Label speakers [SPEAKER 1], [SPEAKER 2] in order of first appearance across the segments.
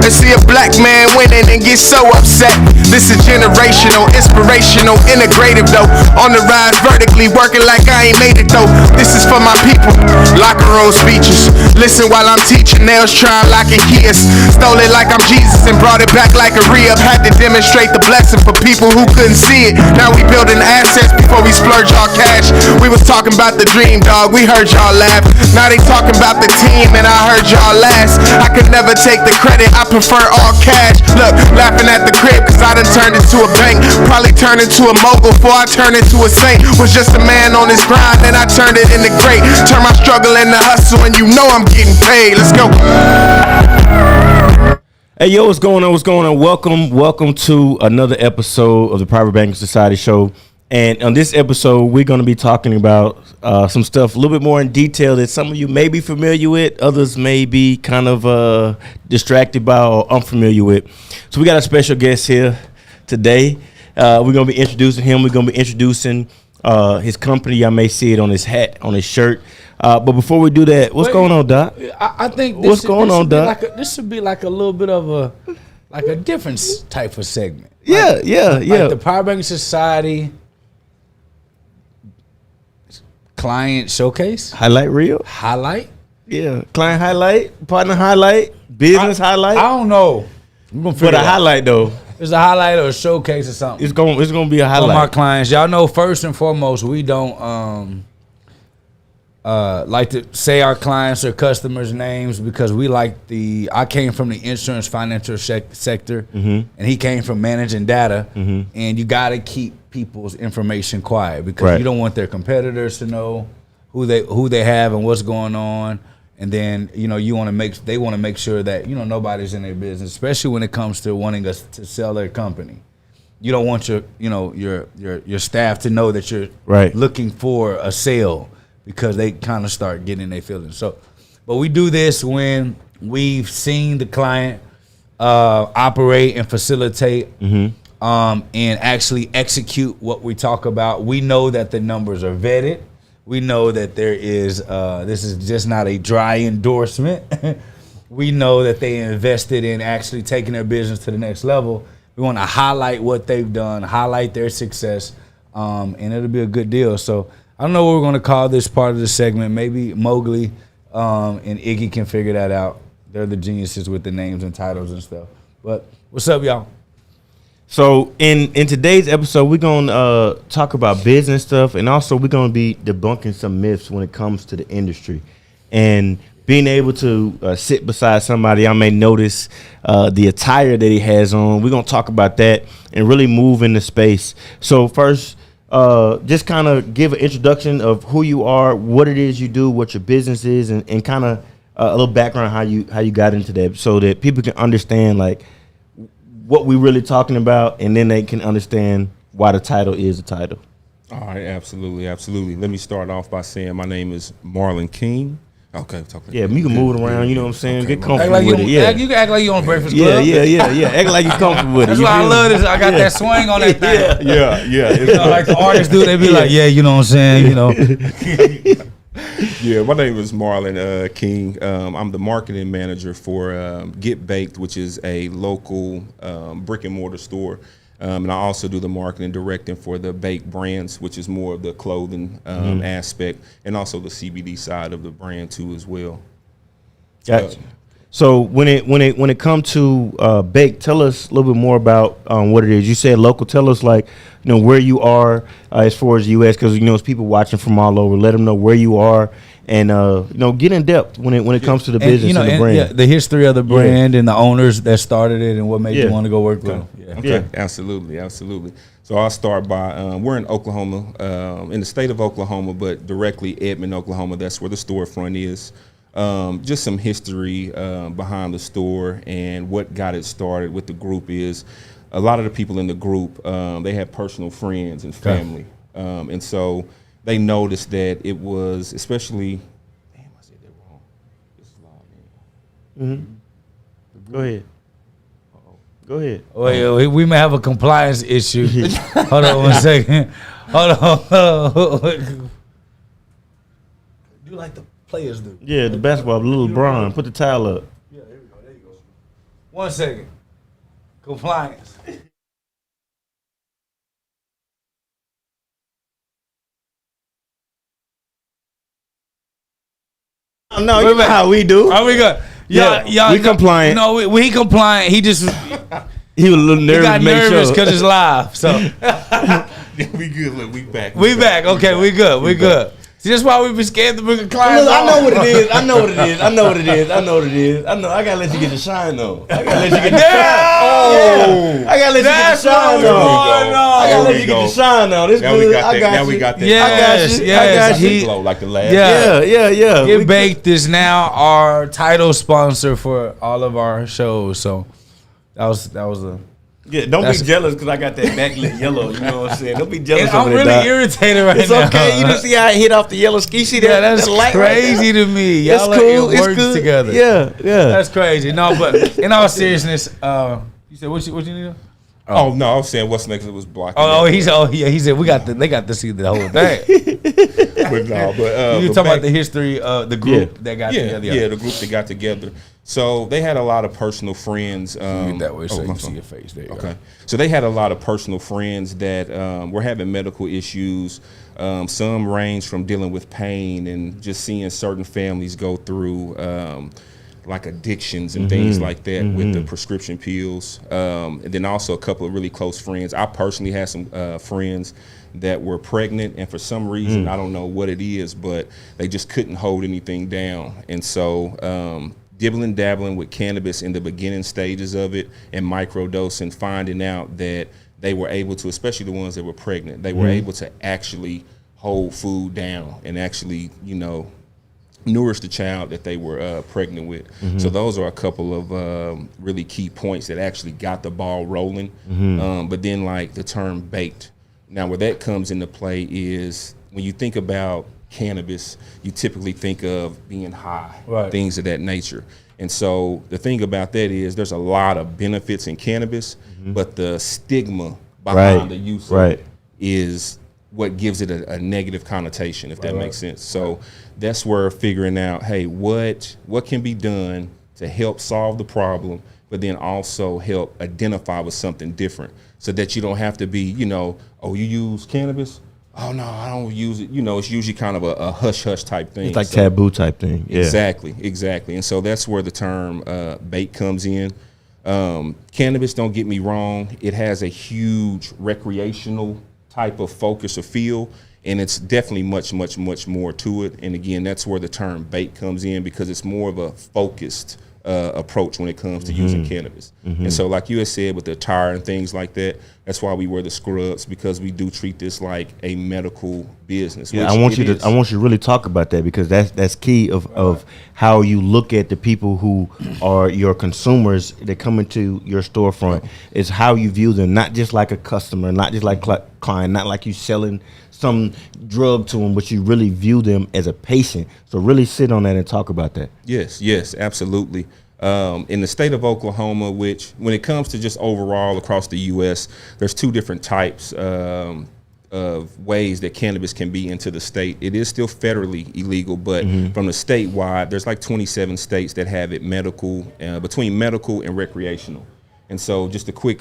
[SPEAKER 1] and see a black man winning and get so upset. This is generational, inspirational, integrative though. On the rise vertically, working like I ain't made it though. This is for my people. Locker room speeches. Listen while I'm teaching. Nails trying like a kiss. Stole it like I'm Jesus and brought it back like a re-up. Had to demonstrate the blessing for people who couldn't see it. Now we building assets before we splurge our cash. We was talking about the dream, dog. We heard y'all laugh. Now they talking about the team and I heard y'all last. I could never take the credit. I prefer all cash. Look, laughing at the crib cause I done turned into a bank. Probably turned into a mogul before I turned into a saint. Was just a man on his grind and I turned it into great. Turn my struggle into hustle and you know I'm getting paid. Let's go.
[SPEAKER 2] Hey, yo, what's going on? What's going on? Welcome to another episode of the Private Banking Society Show. And on this episode, we're going to be talking about some stuff a little bit more in detail that some of you may be familiar with, others may be kind of distracted by or unfamiliar with. So we got a special guest here today. We're going to be introducing him. We're going to be introducing his company. Y'all may see it on his hat, on his shirt. But before we do that, what's going on, Doc?
[SPEAKER 3] I think
[SPEAKER 2] this
[SPEAKER 3] this should be like a little bit of a different type of segment.
[SPEAKER 2] Yeah.
[SPEAKER 3] Like the Power Banking Society client showcase,
[SPEAKER 2] highlight reel, yeah, client highlight, partner highlight, business highlight.
[SPEAKER 3] I don't know. We're gonna figure
[SPEAKER 2] but a highlight though.
[SPEAKER 3] It's a highlight or a showcase or something.
[SPEAKER 2] It's gonna be a highlight.
[SPEAKER 3] For my clients, y'all know first and foremost, we don't like to say our clients or customers' names because we like I came from the insurance financial sector, and he came from managing data, and you got to keep people's information quiet because you don't want their competitors to know who they have and what's going on, and then they want to make sure that nobody's in their business, especially when it comes to wanting us to sell their company. You don't want your staff to know that you're looking for a sale, because they kind of start getting their feelings. So, but we do this when we've seen the client operate and facilitate and actually execute what we talk about. We know that the numbers are vetted. We know that there is this is just not a dry endorsement. We know that they invested in actually taking their business to the next level. We want to highlight what they've done, highlight their success, and it'll be a good deal. So I don't know what we're going to call this part of the segment. Maybe Mowgli and Iggy can figure that out. They're the geniuses with the names and titles and stuff. But what's up, y'all?
[SPEAKER 2] So in today's episode, we're going to talk about business stuff, and also we're going to be debunking some myths when it comes to the industry. And being able to sit beside somebody, I may notice the attire that he has on. We're going to talk about that and really move in the space. So first, just kind of give an introduction of who you are, what it is you do, what your business is, and kind of a little background how you got into that, so that people can understand like what we're really talking about, and then they can understand why the title is the title.
[SPEAKER 4] All right, absolutely. Let me start off by saying my name is Marlon King. Okay,
[SPEAKER 2] yeah, you can move it around. You know what I'm saying?
[SPEAKER 4] Okay,
[SPEAKER 2] get comfortable with it. Yeah,
[SPEAKER 3] you can act like you on Breakfast Club.
[SPEAKER 2] Yeah. Act like you're comfortable with it.
[SPEAKER 3] That's why I love this. I got that swing on that thing.
[SPEAKER 4] Yeah.
[SPEAKER 3] Like the artists do, they be like, yeah, you know what I'm saying,
[SPEAKER 4] Yeah, my name is Marlon King. I'm the marketing manager for Get Baked, which is a local brick and mortar store. And I also do the marketing directing for the Bake Brands, which is more of the clothing aspect, and also the CBD side of the brand too as well.
[SPEAKER 2] Gotcha. So when it comes to Bake, tell us a little bit more about what it is. You said local. Tell us where you are as far as the U.S. because there's people watching from all over. Let them know where you are. And get in depth when it comes to the business and the brand.
[SPEAKER 3] Yeah, the history of the brand and the owners that started it and what made you want to go work with them.
[SPEAKER 4] Okay, absolutely. So I'll start by we're in Oklahoma, in the state of Oklahoma, but directly Edmond, Oklahoma. That's where the storefront is. Just some history behind the store and what got it started with the group is a lot of the people in the group they had personal friends and family, and so they noticed that it was, especially, damn, I said that wrong. This is loud, man.
[SPEAKER 2] Go ahead. Go ahead.
[SPEAKER 3] Wait, we may have a compliance issue. Hold on 1 second. Hold on. Do like the players do.
[SPEAKER 2] Yeah, the basketball, little LeBron. Put the towel up.
[SPEAKER 3] Yeah, there we go. 1 second. Compliance.
[SPEAKER 2] No, you know how we do.
[SPEAKER 3] Are we good?
[SPEAKER 2] Yeah, we compliant.
[SPEAKER 3] No, we compliant. He just
[SPEAKER 2] He was a little
[SPEAKER 3] he
[SPEAKER 2] nervous.
[SPEAKER 3] got nervous because it's live. So
[SPEAKER 4] We good. Look, we back.
[SPEAKER 3] we back. Okay, we good. We good. See, that's why we be scared to bring a client.
[SPEAKER 2] Look, I know what it is. I know what it is. I know what it is. I know what it is. I know. I gotta let you get the shine though. I gotta let you get the shine. Oh, I gotta let you get the shine though. I gotta let you get the shine though. This good. I got you.
[SPEAKER 4] Now we got that.
[SPEAKER 3] Yes, yes.
[SPEAKER 4] He glow like the last.
[SPEAKER 3] Yeah. Get Baked is now our title sponsor for all of our shows. So that was a.
[SPEAKER 2] Yeah, don't be jealous because I got that backlit yellow. You know what I'm saying? Don't be jealous.
[SPEAKER 3] I'm really irritated right
[SPEAKER 2] it's
[SPEAKER 3] now.
[SPEAKER 2] It's okay. You just see how I hit off the yellow ski. See that?
[SPEAKER 3] Yeah, that's
[SPEAKER 2] the light
[SPEAKER 3] crazy to me. Y'all
[SPEAKER 2] It's
[SPEAKER 3] like
[SPEAKER 2] cool.
[SPEAKER 3] it works
[SPEAKER 2] It's good.
[SPEAKER 3] together.
[SPEAKER 2] Yeah.
[SPEAKER 3] That's crazy. No, but in all seriousness, you said what you need?
[SPEAKER 4] Oh no, I was saying what's next? It was blocking.
[SPEAKER 3] He said they got to see the whole thing.
[SPEAKER 4] But no, but
[SPEAKER 3] You talking about the history of the group that got together?
[SPEAKER 4] Yeah, the group that got together. So they had a lot of personal friends.
[SPEAKER 3] Get that way so you can see your face. There you
[SPEAKER 4] okay.
[SPEAKER 3] go.
[SPEAKER 4] So they had a lot of personal friends that were having medical issues. Some range from dealing with pain and just seeing certain families go through like addictions and things like that with the prescription pills. And then also a couple of really close friends. I personally had some friends that were pregnant, and for some reason, I don't know what it is, but they just couldn't hold anything down. And so dabbling with cannabis in the beginning stages of it and microdosing, finding out that they were able to, especially the ones that were pregnant, they were able to actually hold food down and actually, nourish the child that they were pregnant with. So those are a couple of really key points that actually got the ball rolling. But then like the term baked. Now where that comes into play is when you think about cannabis, you typically think of being high, things of that nature. And so the thing about that is there's a lot of benefits in cannabis, but the stigma behind the use of it is what gives it a negative connotation, if that makes sense. So that's where figuring out, hey, what can be done to help solve the problem, but then also help identify with something different so that you don't have to be, you use cannabis? Oh, no, I don't use it. It's usually kind of a hush-hush type thing.
[SPEAKER 2] It's like taboo type thing. Yeah.
[SPEAKER 4] Exactly. And so that's where the term bait comes in. Cannabis, don't get me wrong, it has a huge recreational type of focus or feel, and it's definitely much more to it. And again, that's where the term bait comes in because it's more of a focused approach when it comes to using cannabis. And so like you had said with the attire and things like that, that's why we wear the scrubs, because we do treat this like a medical business.
[SPEAKER 2] Yeah, I want you to really talk about that because that's key of how you look at the people who are your consumers that come into your storefront. Is how you view them, not just like a customer, not just like client, not like you selling some drug to them, but you really view them as a patient. So really sit on that and talk about that.
[SPEAKER 4] Yes, absolutely. In the state of Oklahoma, which when it comes to just overall across the U.S., there's two different types of ways that cannabis can be into the state. It is still federally illegal, but from the statewide, there's like 27 states that have it medical, between medical and recreational. And so just a quick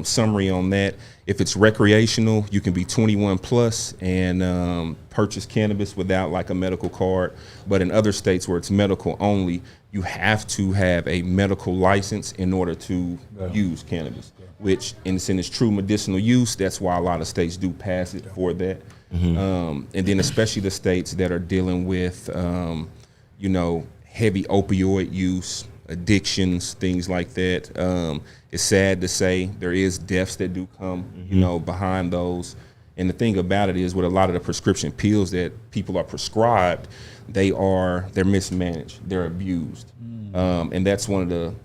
[SPEAKER 4] summary on that. If it's recreational, you can be 21 plus and purchase cannabis without like a medical card. But in other states where it's medical only, you have to have a medical license in order to use cannabis, which in its true medicinal use, that's why a lot of states do pass it for that. And then especially the states that are dealing with, heavy opioid use, addictions, things like that. It's sad to say there is deaths that do come, behind those. And the thing about it is with a lot of the prescription pills that people are prescribed, they're mismanaged, they're abused. And that's one of the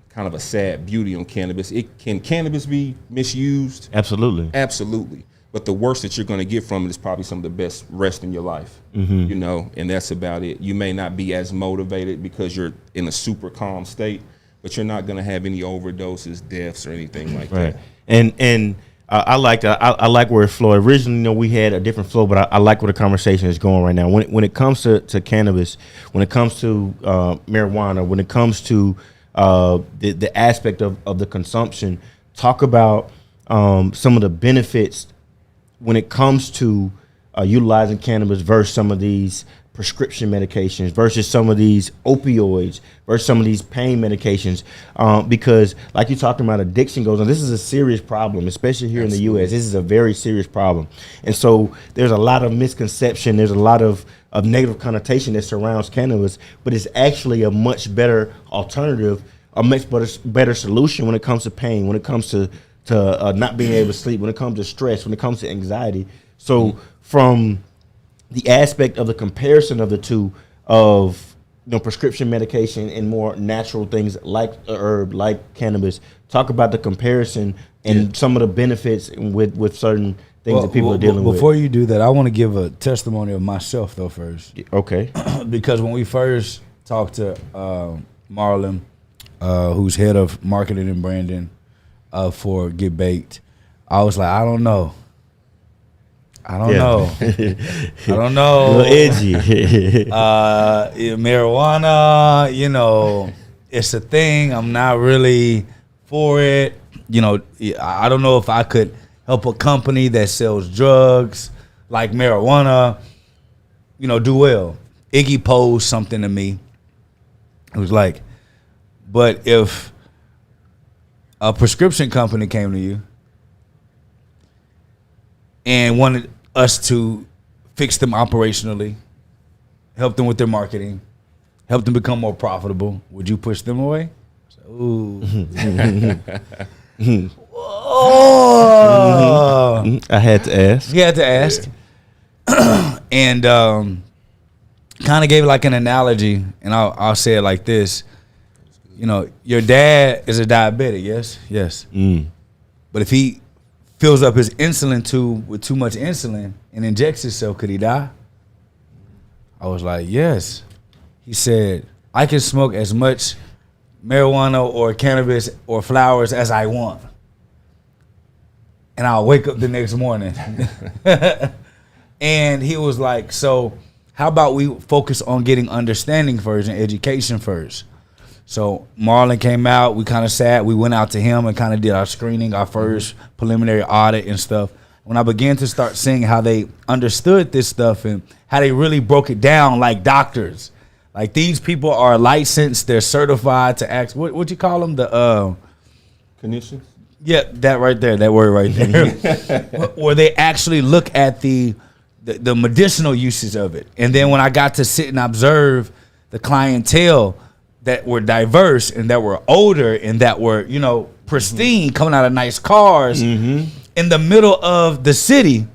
[SPEAKER 4] kind of a sad beauty on cannabis. Can cannabis be misused?
[SPEAKER 2] Absolutely.
[SPEAKER 4] But the worst that you're going to get from it is probably some of the best rest in your life, and that's about it. You may not be as motivated because you're in a super calm state, but you're not going to have any overdoses, deaths, or anything like that.
[SPEAKER 2] And I like that. I like where it flowed. Originally, we had a different flow, but I like where the conversation is going right now. When it comes to cannabis, when it comes to marijuana, when it comes to the aspect of the consumption. Talk about some of the benefits when it comes to utilizing cannabis versus some of these prescription medications versus some of these opioids versus some of these pain medications, because like you're talking about, addiction goes on. This is a serious problem, especially here in the U.S. This is a very serious problem. And so there's a lot of misconception. There's a lot of negative connotation that surrounds cannabis, but it's actually a much better alternative, a much better solution when it comes to pain, when it comes to not being able to sleep, when it comes to stress, when it comes to anxiety. So from the aspect of the comparison of the two, of prescription medication and more natural things like a herb, like cannabis, talk about the comparison and some of the benefits with certain things that people are dealing with.
[SPEAKER 3] Before you do that, I want to give a testimony of myself though first.
[SPEAKER 2] Okay.
[SPEAKER 3] Because when we first talked to Marlon, who's head of marketing and branding for Get Baked, I was like, I don't know. I don't know. I don't know.
[SPEAKER 2] A little edgy.
[SPEAKER 3] Marijuana, it's a thing. I'm not really for it. I don't know if I could help a company that sells drugs like marijuana, do well. Iggy posed something to me. It was like, but if a prescription company came to you and wanted us to fix them operationally, help them with their marketing, help them become more profitable, would you push them away? Ooh. Oh.
[SPEAKER 2] I had to ask.
[SPEAKER 3] You had to ask. And kind of gave like an analogy, and I'll say it like this. Your dad is a diabetic, yes? Yes. But if he fills up his insulin tube with too much insulin and injects himself, could he die? I was like, yes. He said, I can smoke as much marijuana or cannabis or flowers as I want, and I'll wake up the next morning. And he was like, so how about we focus on getting understanding first and education first? So Marlon came out, we kind of sat, we went out to him and kind of did our screening, our first preliminary audit and stuff. When I began to start seeing how they understood this stuff and how they really broke it down like doctors. Like, these people are licensed, they're certified to act, what you call them? The
[SPEAKER 4] Clinicians?
[SPEAKER 3] Yeah, that right there, that word right there. Where they actually look at the medicinal uses of it. And then when I got to sit and observe the clientele that were diverse and that were older and that were, pristine, coming out of nice cars in the middle of the city,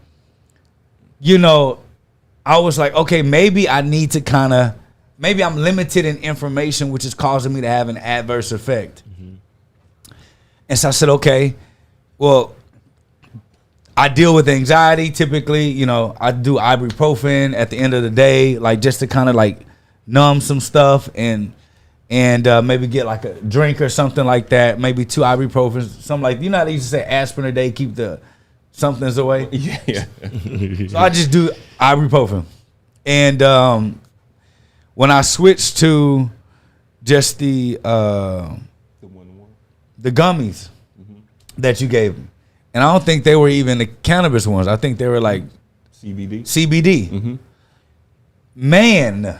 [SPEAKER 3] I was like, okay, maybe I need to maybe I'm limited in information, which is causing me to have an adverse effect. And so I said, okay, well, I deal with anxiety typically, I do ibuprofen at the end of the day, like just to kind of like numb some stuff and maybe get like a drink or something like that, maybe 2 ibuprofen, something like, how they used to say aspirin a day, keep the somethings away?
[SPEAKER 4] Yeah.
[SPEAKER 3] So I just do ibuprofen. And when I switched to just the gummies that you gave me, and I don't think they were even the cannabis ones. I think they were like CBD. Man,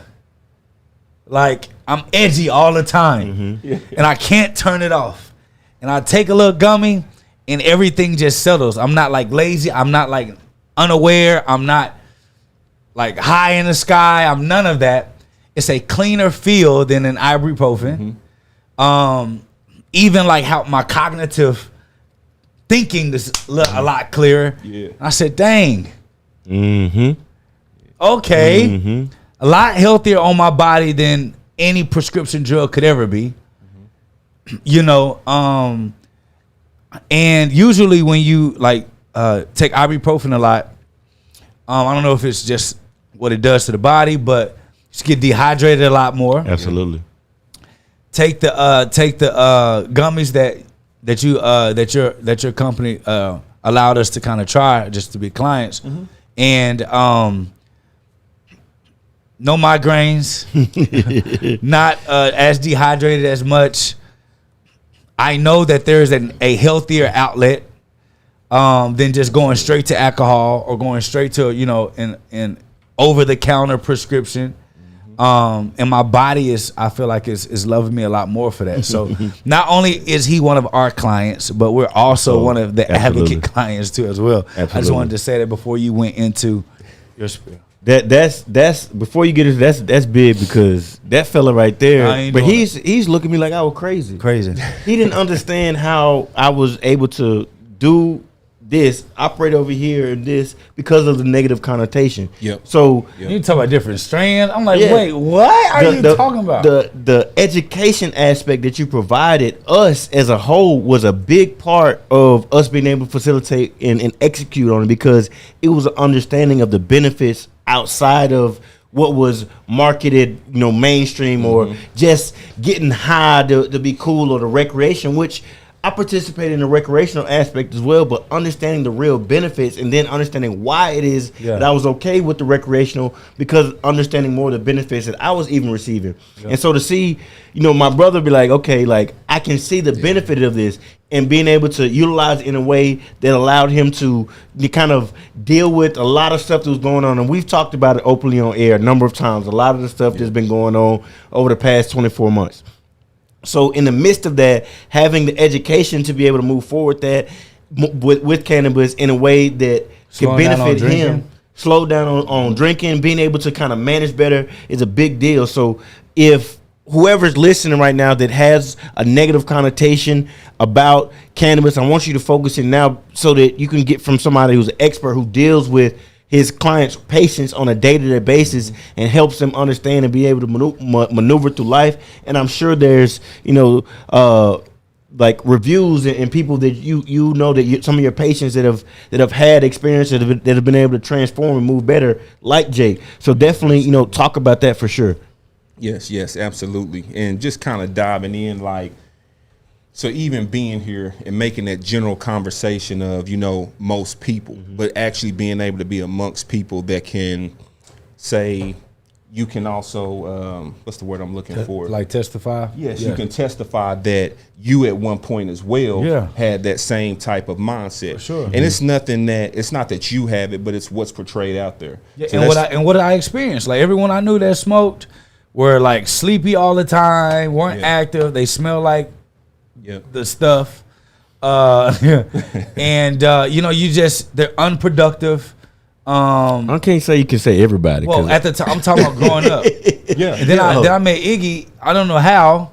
[SPEAKER 3] like, I'm edgy all the time, and I can't turn it off. And I take a little gummy, and everything just settles. I'm not like lazy. I'm not like unaware. I'm not like high in the sky. I'm none of that. It's a cleaner feel than an ibuprofen. Even like how my cognitive thinking is a lot clearer. Yeah. I said, dang. Okay. A lot healthier on my body than any prescription drug could ever be. And usually when you like take ibuprofen a lot, I don't know if it's just what it does to the body, but you get dehydrated a lot more.
[SPEAKER 2] Absolutely.
[SPEAKER 3] Take the gummies that your company allowed us to kind of try just to be clients, and no migraines, not as dehydrated as much, I know that there's a healthier outlet than just going straight to alcohol or going straight to, you know, an over-the-counter prescription. And my body I feel like is loving me a lot more for that. So not only is he one of our clients, but we're also one of the advocate clients too as well. Absolutely. I just wanted to say that before you went into your spiel.
[SPEAKER 2] That's before you get into that's big, because that fella right there, but he's looking at me like I was crazy. He didn't understand how I was able to do this, operate over here and this, because of the negative connotation. So
[SPEAKER 3] you talk about different strands. I'm like, wait, what are you talking about?
[SPEAKER 2] The education aspect that you provided us as a whole was a big part of us being able to facilitate and execute on it, because it was an understanding of the benefits outside of what was marketed, you know, mainstream, or just getting high to be cool, or the recreation, which I participate in the recreational aspect as well, but understanding the real benefits, and then understanding why it is that I was okay with the recreational, because understanding more of the benefits that I was even receiving. And so to see, you know, my brother be like, okay, like I can see the benefit of this, and being able to utilize it in a way that allowed him to kind of deal with a lot of stuff that was going on. And we've talked about it openly on air a number of times, a lot of the stuff that's been going on over the past 24 months. So in the midst of that, having the education to be able to move forward that with cannabis in a way that can benefit him, slow down on drinking, being able to kind of manage better is a big deal. So if whoever's listening right now that has a negative connotation about cannabis, I want you to focus in now so that you can get from somebody who's an expert who deals with his clients' patients on a day-to-day basis and helps them understand and be able to maneuver through life. And I'm sure there's, you know, like reviews and people that you know that some of your patients that have had experience that have been able to transform and move better, like Jake. So definitely, you know, talk about that for sure.
[SPEAKER 4] Yes, absolutely. And just kind of diving in, like, so even being here and making that general conversation of, you know, most people, but actually being able to be amongst people that can say, you can also, what's the word I'm looking for?
[SPEAKER 3] Like testify?
[SPEAKER 4] Yes, you can testify that you at one point as well had that same type of mindset. For sure. And it's nothing that, it's not that you have it, but it's what's portrayed out there.
[SPEAKER 3] Yeah, so what did I experience? Like everyone I knew that smoked were like sleepy all the time, weren't active, they smell like the stuff, and you know, they're unproductive.
[SPEAKER 2] I can't say you can say everybody.
[SPEAKER 3] Well, at the time, I'm talking about growing up. And then I met Iggy. I don't know how.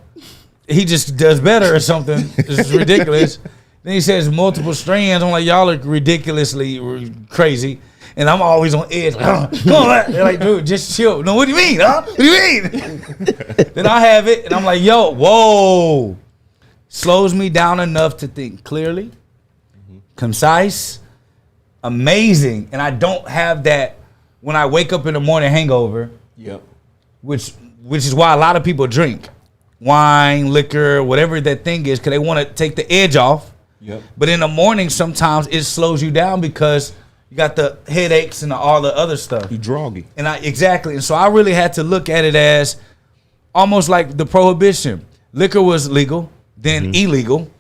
[SPEAKER 3] He just does better or something. It's ridiculous. Then he says multiple strands. I'm like, y'all are ridiculously crazy. And I'm always on edge. Like, come on, man. They're like, dude, just chill. No, what do you mean, huh? What do you mean? Then I have it, and I'm like, yo, whoa. Slows me down enough to think clearly, concise, amazing. And I don't have that when I wake up in the morning hangover. Which is why a lot of people drink wine, liquor, whatever that thing is, because they want to take the edge off. But in the morning, sometimes it slows you down because you got the headaches and all the other stuff.
[SPEAKER 4] You droggy.
[SPEAKER 3] And exactly. And so I really had to look at it as almost like the prohibition. Liquor was legal, then illegal,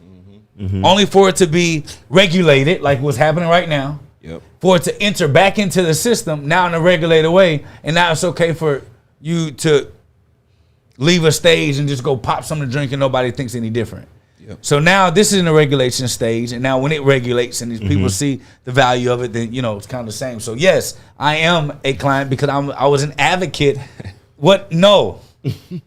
[SPEAKER 3] only for it to be regulated, like what's happening right now, for it to enter back into the system, now in a regulated way, and now it's okay for you to leave a stage and just go pop something to drink and nobody thinks any different. So now this is in the regulation stage, and now when it regulates and these people see the value of it, then, you know, it's kind of the same. So yes, I am a client because I was an advocate. What? No.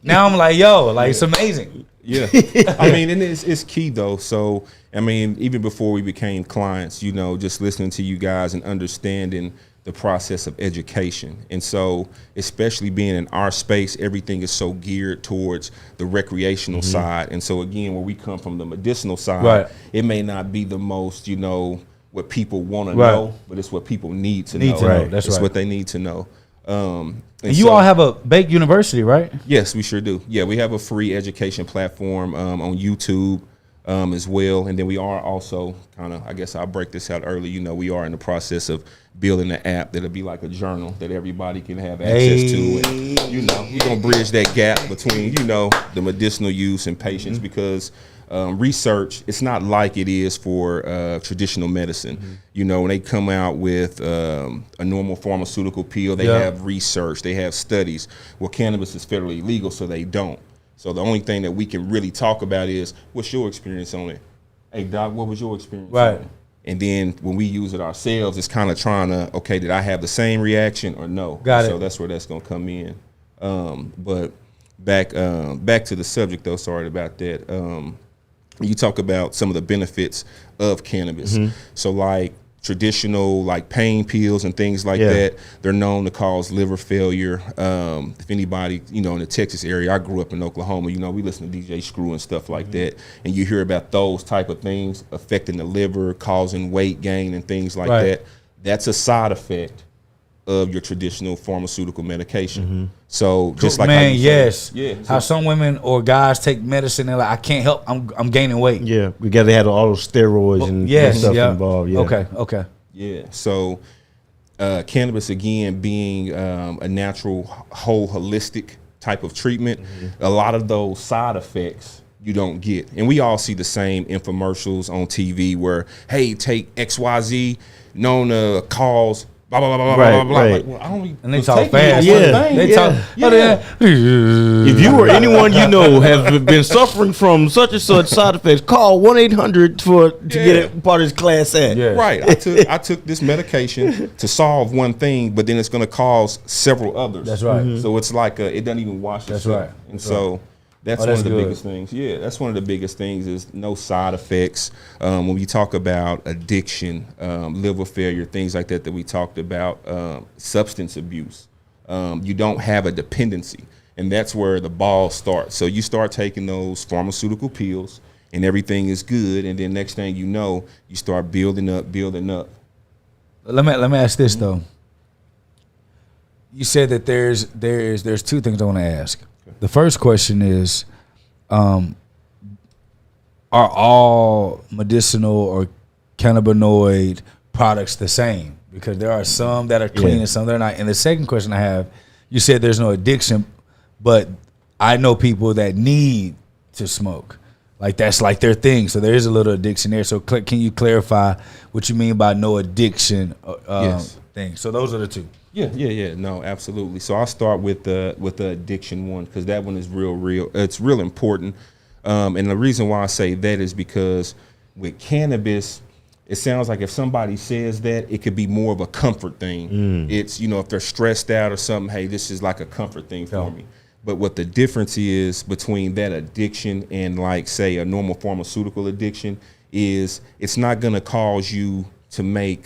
[SPEAKER 3] Now I'm like, yo, like it's amazing.
[SPEAKER 4] I mean, and it's key though. So, I mean, even before we became clients, you know, just listening to you guys and understanding the process of education. And so, especially being in our space, everything is so geared towards the recreational side. And so again, where we come from the medicinal side, it may not be the most, you know, what people want to know, but it's what people need to know.
[SPEAKER 3] That's
[SPEAKER 4] it's what they need to know.
[SPEAKER 3] And you all have a Bake University, right?
[SPEAKER 4] Yes, we sure do. Yeah, we have a free education platform on YouTube as well. And then we are also kind of, I guess I'll break this out early, you know, we are in the process of building an app that'll be like a journal that everybody can have access to. And, you know, we're going to bridge that gap between, you know, the medicinal use and patients because research, it's not like it is for traditional medicine. You know, when they come out with a normal pharmaceutical pill, they have research, they have studies. Well, cannabis is federally legal, so they don't. So the only thing that we can really talk about is, what's your experience on it? Hey, Doc, what was your experience on it? And then when we use it ourselves, it's kind of trying to, okay, did I have the same reaction or no?
[SPEAKER 3] Got it.
[SPEAKER 4] So that's where that's going to come in. But back to the subject, though, sorry about that. You talk about some of the benefits of cannabis. So like traditional like pain pills and things like that, they're known to cause liver failure. If anybody, you know, in the Texas area, I grew up in Oklahoma, you know, we listen to DJ Screw and stuff like that. And you hear about those type of things affecting the liver, causing weight gain and things like that. That's a side effect of your traditional pharmaceutical medication. So just like
[SPEAKER 3] how some women or guys take medicine and like, I can't help, I'm gaining weight.
[SPEAKER 2] Yeah, we got to have all those steroids and stuff involved. Yeah.
[SPEAKER 3] Okay.
[SPEAKER 4] Yeah. So cannabis, again, being a natural, whole, holistic type of treatment, a lot of those side effects you don't get. And we all see the same infomercials on TV where, hey, take XYZ, known to cause blah, blah, blah, blah, blah, blah. Like, well, I don't
[SPEAKER 3] and they talk fast.
[SPEAKER 2] They talk. If you or anyone you know have been suffering from such and such side effects, call 1-800 to get it part of this class A.
[SPEAKER 4] Right. I took this medication to solve one thing, but then it's going to cause several others.
[SPEAKER 3] That's right.
[SPEAKER 4] So it's like it doesn't even wash itself.
[SPEAKER 3] Right.
[SPEAKER 4] And so that's one of the biggest things. Yeah, that's one of the biggest things is no side effects. When we talk about addiction, liver failure, things like that we talked about, substance abuse, you don't have a dependency. And that's where the ball starts. So you start taking those pharmaceutical pills and everything is good. And then next thing you know, you start building up.
[SPEAKER 3] Let me ask this though. You said that there's two things I want to ask. The first question is, are all medicinal or cannabinoid products the same? Because there are some that are clean and some that are not. And the second question I have, you said there's no addiction, but I know people that need to smoke. Like that's like their thing. So there is a little addiction there. So can you clarify what you mean by no addiction thing? So those are the two.
[SPEAKER 4] Yeah. No, absolutely. So I'll start with the addiction one because that one is real. It's real important. And the reason why I say that is because with cannabis, it sounds like if somebody says that, it could be more of a comfort thing. It's, you know, if they're stressed out or something, hey, this is like a comfort thing for me. But what the difference is between that addiction and like, say, a normal pharmaceutical addiction is it's not going to cause you to make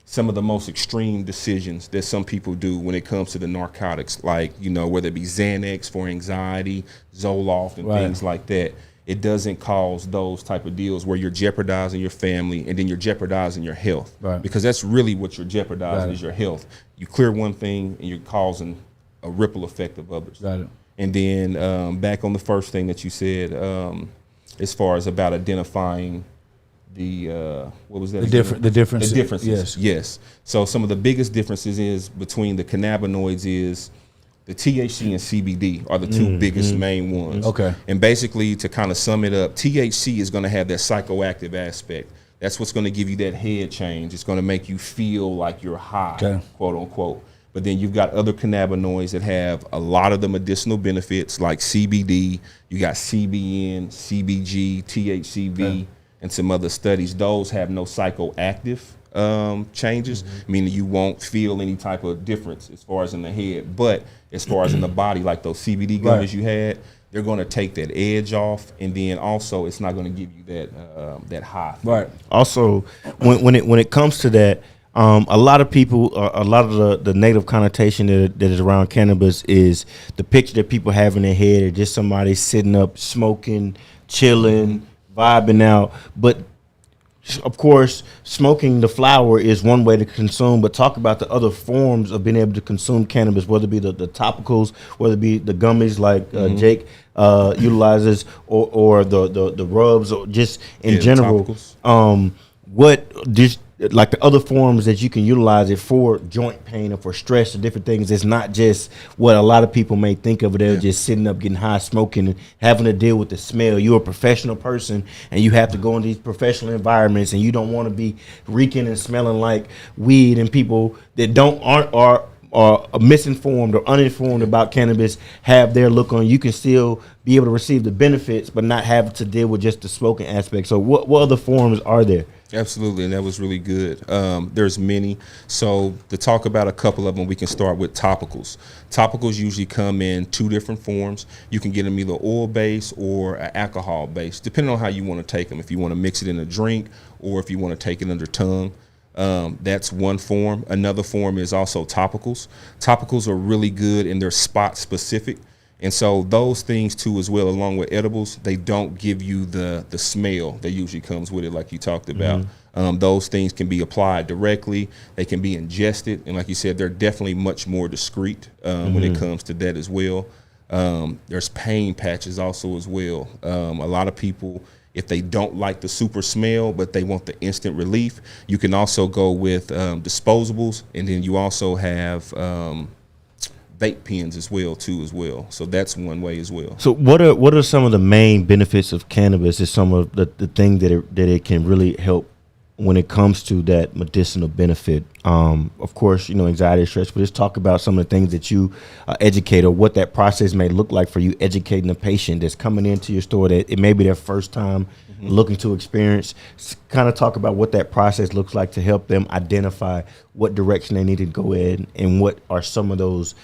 [SPEAKER 4] some of the most extreme decisions that some people do when it comes to the narcotics, like, you know, whether it be Xanax for anxiety, Zoloft and things like that. It doesn't cause those type of deals where you're jeopardizing your family and then you're jeopardizing your health. Because that's really what you're jeopardizing is your health. You clear one thing and you're causing a ripple effect of others. And then back on the first thing that you said, as far as about identifying the what was that?
[SPEAKER 3] The differences.
[SPEAKER 4] The differences. Yes. So some of the biggest differences is between the cannabinoids is the THC and CBD are the two biggest main ones. And basically, to kind of sum it up, THC is going to have that psychoactive aspect. That's what's going to give you that head change. It's going to make you feel like you're high, quote unquote. But then you've got other cannabinoids that have a lot of the medicinal benefits like CBD. You got CBN, CBG, THCV. And some other studies, those have no psychoactive changes, meaning you won't feel any type of difference as far as in the head. But as far as in the body, like those CBD gummies you had, they're going to take that edge off, and then also it's not going to give you that high.
[SPEAKER 2] Also, when it comes to that, a lot of people, a lot of the negative connotation that is around cannabis is the picture that people have in their head of just somebody sitting up, smoking, chilling, vibing out. But of course, smoking the flower is one way to consume, but talk about the other forms of being able to consume cannabis, whether it be the topicals, whether it be the gummies like Jake utilizes, or the rubs, or just in general.
[SPEAKER 4] Topicals.
[SPEAKER 2] What just like the other forms that you can utilize it for joint pain or for stress or different things. It's not just what a lot of people may think of it as, just sitting up, getting high, smoking, and having to deal with the smell. You're a professional person, and you have to go in these professional environments, and you don't want to be reeking and smelling like weed, and people that are misinformed or uninformed about cannabis have their look on. You can still be able to receive the benefits, but not have to deal with just the smoking aspect. So what other forms are there?
[SPEAKER 4] Absolutely, and that was really good. There's many. So to talk about a couple of them, we can start with topicals. Topicals usually come in 2 different forms. You can get them either oil-based or alcohol-based, depending on how you want to take them. If you want to mix it in a drink or if you want to take it under tongue. That's one form. Another form is also topicals. Topicals are really good and they're spot specific. And so those things too as well, along with edibles, they don't give you the smell that usually comes with it like you talked about. Those things can be applied directly. They can be ingested. And like you said, they're definitely much more discreet when it comes to that as well. There's pain patches also as well. A lot of people, if they don't like the super smell, but they want the instant relief, you can also go with disposables. And then you also have vape pens as well so that's one way as well.
[SPEAKER 2] So what are some of the main benefits of cannabis? Is some of the thing that it can really help when it comes to that medicinal benefit? Of course, anxiety, stress, but let's talk about some of the things that you educate, or what that process may look like for you educating a patient that's coming into your store that it may be their first time looking to experience. Kind of talk about what that process looks like to help them identify what direction they need to go in, and what are some of those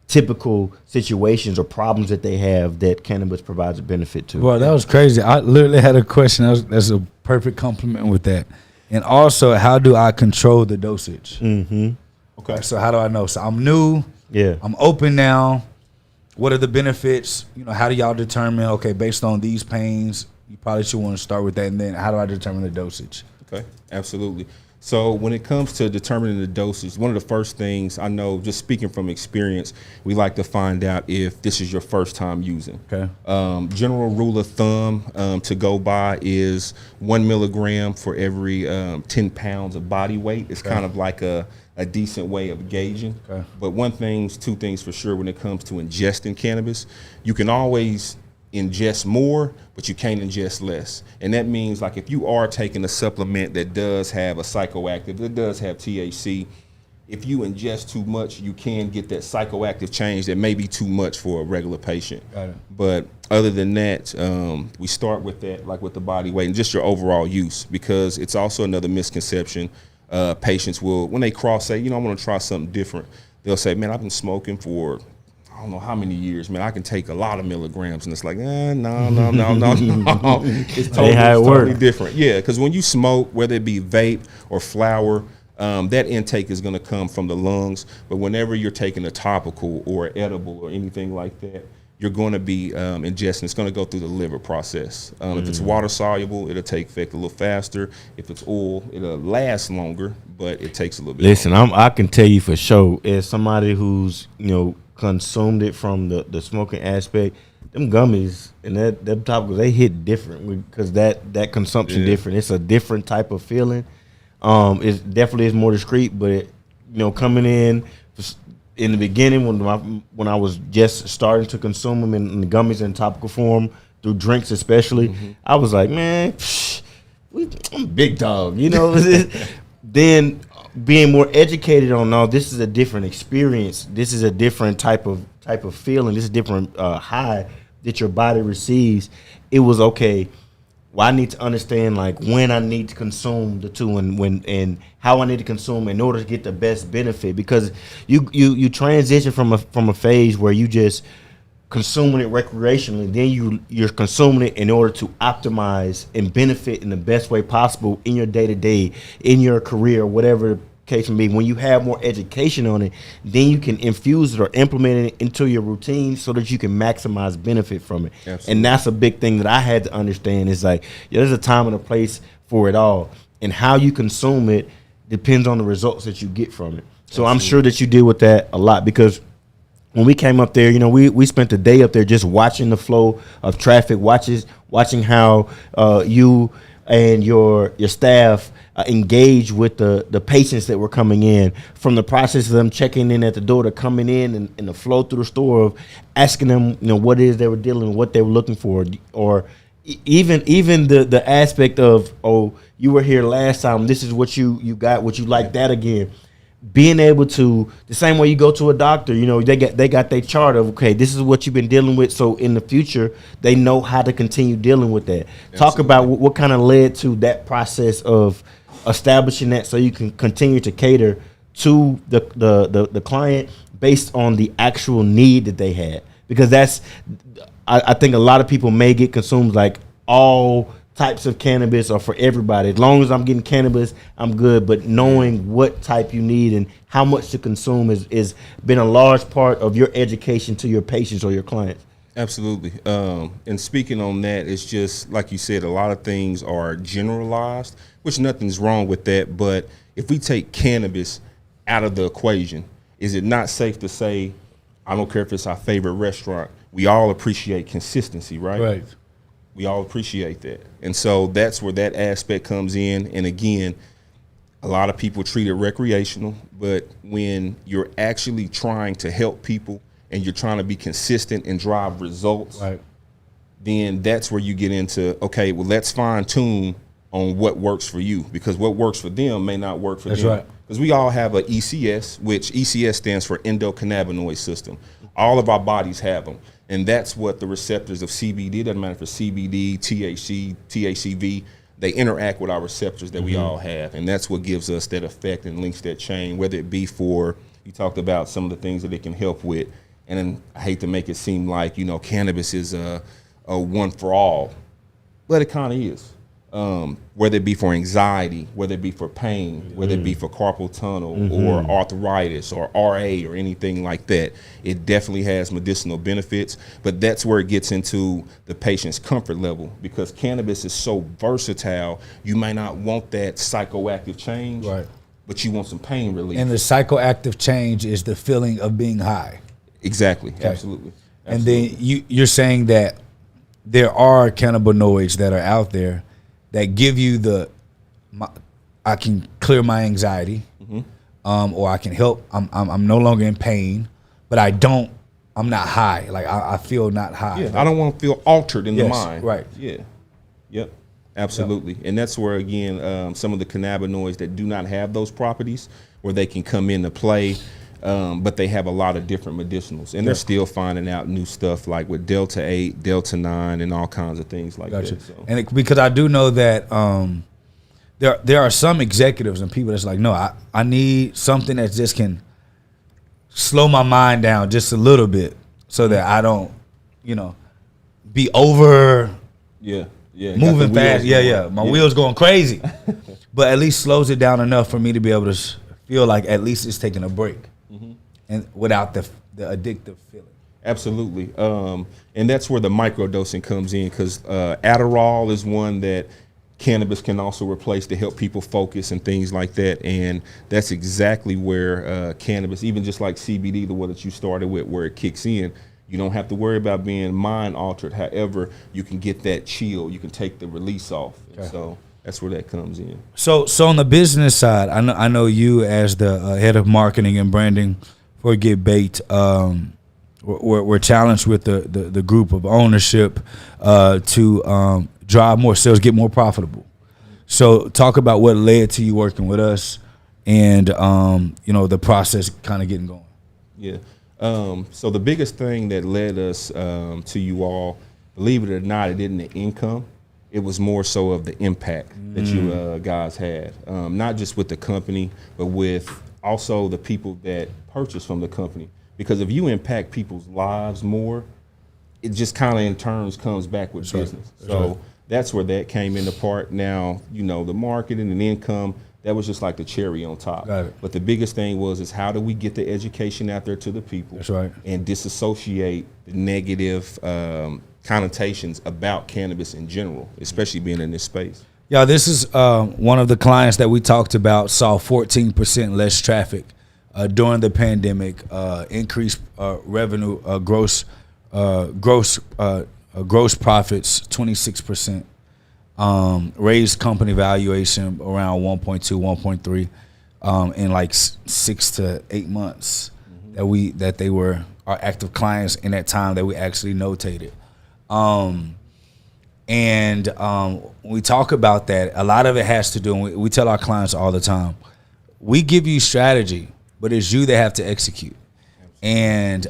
[SPEAKER 2] typical situations or problems that they have that cannabis provides a benefit to.
[SPEAKER 3] Well, that was crazy. I literally had a question. That's a perfect compliment with that. And also, how do I control the dosage? Okay. So how do I know? So I'm new.
[SPEAKER 2] Yeah.
[SPEAKER 3] I'm open now. What are the benefits? How do y'all determine, okay, based on these pains, you probably should want to start with that. And then how do I determine the dosage?
[SPEAKER 4] Okay, absolutely. So when it comes to determining the dosage, one of the first things I know, just speaking from experience, we like to find out if this is your first time using.
[SPEAKER 3] Okay.
[SPEAKER 4] General rule of thumb to go by is 1 milligram for every 10 pounds of body weight. It's kind of like a decent way of gauging.
[SPEAKER 3] Okay.
[SPEAKER 4] But two things for sure when it comes to ingesting cannabis, you can always ingest more, but you can't ingest less. And that means, like, if you are taking a supplement that does have a psychoactive, that does have THC, if you ingest too much, you can get that psychoactive change that may be too much for a regular patient.
[SPEAKER 3] Got it.
[SPEAKER 4] But other than that, we start with that, like with the body weight and just your overall use, because it's also another misconception. Patients will, when they cross, say, I want to try something different. They'll say, man, I've been smoking for I don't know how many years, man. I can take a lot of milligrams, and it's like, no. It's totally different. Yeah, because when you smoke, whether it be vape or flower, that intake is going to come from the lungs. But whenever you're taking a topical or edible or anything like that, you're going to be ingesting. It's going to go through the liver process. If it's water soluble, it'll take effect a little faster. If it's oil, it'll last longer, but it takes a little bit.
[SPEAKER 2] Listen, I can tell you for sure, as somebody who's consumed it from the smoking aspect, them gummies and them topicals, they hit different because that consumption different. It's a different type of feeling. It definitely is more discreet, but coming in the beginning when I was just starting to consume them in the gummies in topical form through drinks especially, I was like, man, I'm a big dog, Then being more educated on, no, this is a different experience. This is a different type of feeling. This is a different high that your body receives. It was okay. Well, I need to understand like when I need to consume the two and how I need to consume in order to get the best benefit, because you transition from a phase where you just consuming it recreationally, then you're consuming it in order to optimize and benefit in the best way possible in your day-to-day, in your career, whatever the case may be. When you have more education on it, then you can infuse it or implement it into your routine so that you can maximize benefit from it. Absolutely. And that's a big thing that I had to understand is like, there's a time and a place for it all, and how you consume it depends on the results that you get from it. So Absolutely. I'm sure that you deal with that a lot, because when we came up there, we spent the day up there just watching the flow of traffic, watching how you and your staff engage with the patients that were coming in, from the process of them checking in at the door to coming in and the flow through the store of asking them, what it is they were dealing with, what they were looking for, or even the aspect of, oh, you were here last time, this is what you got, what you like that again. Being able to, the same way you go to a doctor, they got their chart of, okay, this is what you've been dealing with, so in the future they know how to continue dealing with that. Absolutely. Talk about what kind of led to that process of establishing that, so you can continue to cater to the client based on the actual need that they had. Because that's, I think a lot of people may get consumed like all types of cannabis are for everybody. As long as I'm getting cannabis, I'm good. But knowing what type you need and how much to consume is been a large part of your education to your patients or your clients.
[SPEAKER 4] Absolutely. And speaking on that, it's just like you said, a lot of things are generalized, which nothing's wrong with that. But if we take cannabis out of the equation, is it not safe to say, I don't care if it's our favorite restaurant, we all appreciate consistency, right?
[SPEAKER 3] Right.
[SPEAKER 4] We all appreciate that. And so that's where that aspect comes in. And again, a lot of people treat it recreational, but when you're actually trying to help people and you're trying to be consistent and drive results,
[SPEAKER 3] right,
[SPEAKER 4] then that's where you get into, okay, well, let's fine tune on what works for you, because what works for them may not work for them.
[SPEAKER 3] That's right.
[SPEAKER 4] Because we all have a ECS, which ECS stands for endocannabinoid system. All of our bodies have them. And that's what the receptors of CBD, doesn't matter if it's CBD, THC, THCV, they interact with our receptors that we all have. And that's what gives us that effect and links that chain, whether it be for, you talked about some of the things that it can help with. And then I hate to make it seem like, cannabis is a one for all, but it kind of is. Whether it be for anxiety, whether it be for pain, whether it be for carpal tunnel or arthritis or RA or anything like that, it definitely has medicinal benefits. But that's where it gets into the patient's comfort level, because cannabis is so versatile. You may not want that psychoactive change,
[SPEAKER 3] right,
[SPEAKER 4] but you want some pain relief.
[SPEAKER 3] And the psychoactive change is the feeling of being high.
[SPEAKER 4] Exactly. Okay. Absolutely. Absolutely.
[SPEAKER 3] And then you're saying that there are cannabinoids that are out there that give you I can clear my anxiety, or I can help. I'm no longer in pain, but I'm not high. Like I feel not high.
[SPEAKER 4] Yeah, I don't want to feel altered in the mind.
[SPEAKER 3] Right.
[SPEAKER 4] Yeah. Yep. Absolutely. Yep. And that's where, again, some of the cannabinoids that do not have those properties, where they can come into play. But they have a lot of different medicinals, and they're still finding out new stuff like with Delta 8, Delta 9, and all kinds of things like that. So.
[SPEAKER 3] And because I do know that there are some executives and people that's like, no, I need something that just can slow my mind down just a little bit, so that I don't, be over moving fast. My wheels going crazy, but at least slows it down enough for me to be able to feel like at least it's taking a break. And without the addictive feeling.
[SPEAKER 4] Absolutely. And that's where the microdosing comes in, because Adderall is one that cannabis can also replace to help people focus and things like that. And that's exactly where cannabis, even just like CBD, the one that you started with, where it kicks in, you don't have to worry about being mind altered. However, you can get that chill. You can take the release off. Okay. So that's where that comes in. So
[SPEAKER 3] on the business side, I know you as the head of marketing and branding for Get Baked, we're challenged with the group of ownership to drive more sales, get more profitable. So talk about what led to you working with us, and the process kind of getting going.
[SPEAKER 4] Yeah. So the biggest thing that led us to you all, believe it or not, it isn't the income. It was more so of the impact that you guys had, not just with the company, but with also the people that purchase from the company. Because if you impact people's lives more, it just kind of in turns comes back with business. So that's where that came into part. Now, the marketing and income, that was just like the cherry on top.
[SPEAKER 3] Got it.
[SPEAKER 4] But the biggest thing is how do we get the education out there to the people?
[SPEAKER 3] That's right.
[SPEAKER 4] And disassociate the negative connotations about cannabis in general, especially being in this space.
[SPEAKER 3] Yeah, this is one of the clients that we talked about, saw 14% less traffic during the pandemic, increased revenue, gross profits 26%. raised company valuation around 1.2, 1.3 in like 6 to 8 months that they were our active clients in that time that we actually notated. When we talk about that, a lot of it has to do, and we tell our clients all the time, we give you strategy, but it's you that have to execute. And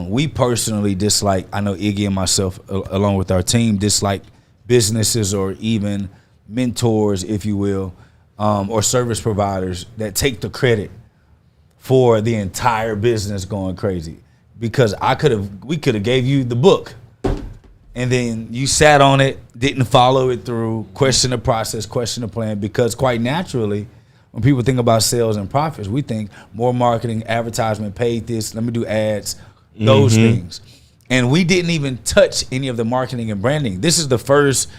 [SPEAKER 3] we personally dislike, I know Iggy and myself, along with our team, dislike businesses or even mentors, if you will, or service providers that take the credit for the entire business going crazy. Because we could have gave you the book, and then you sat on it, didn't follow it through, question the process, question the plan, because quite naturally, when people think about sales and profits, we think more marketing, advertisement, paid this, let me do ads, those things. And we didn't even touch any of the marketing and branding. This is the first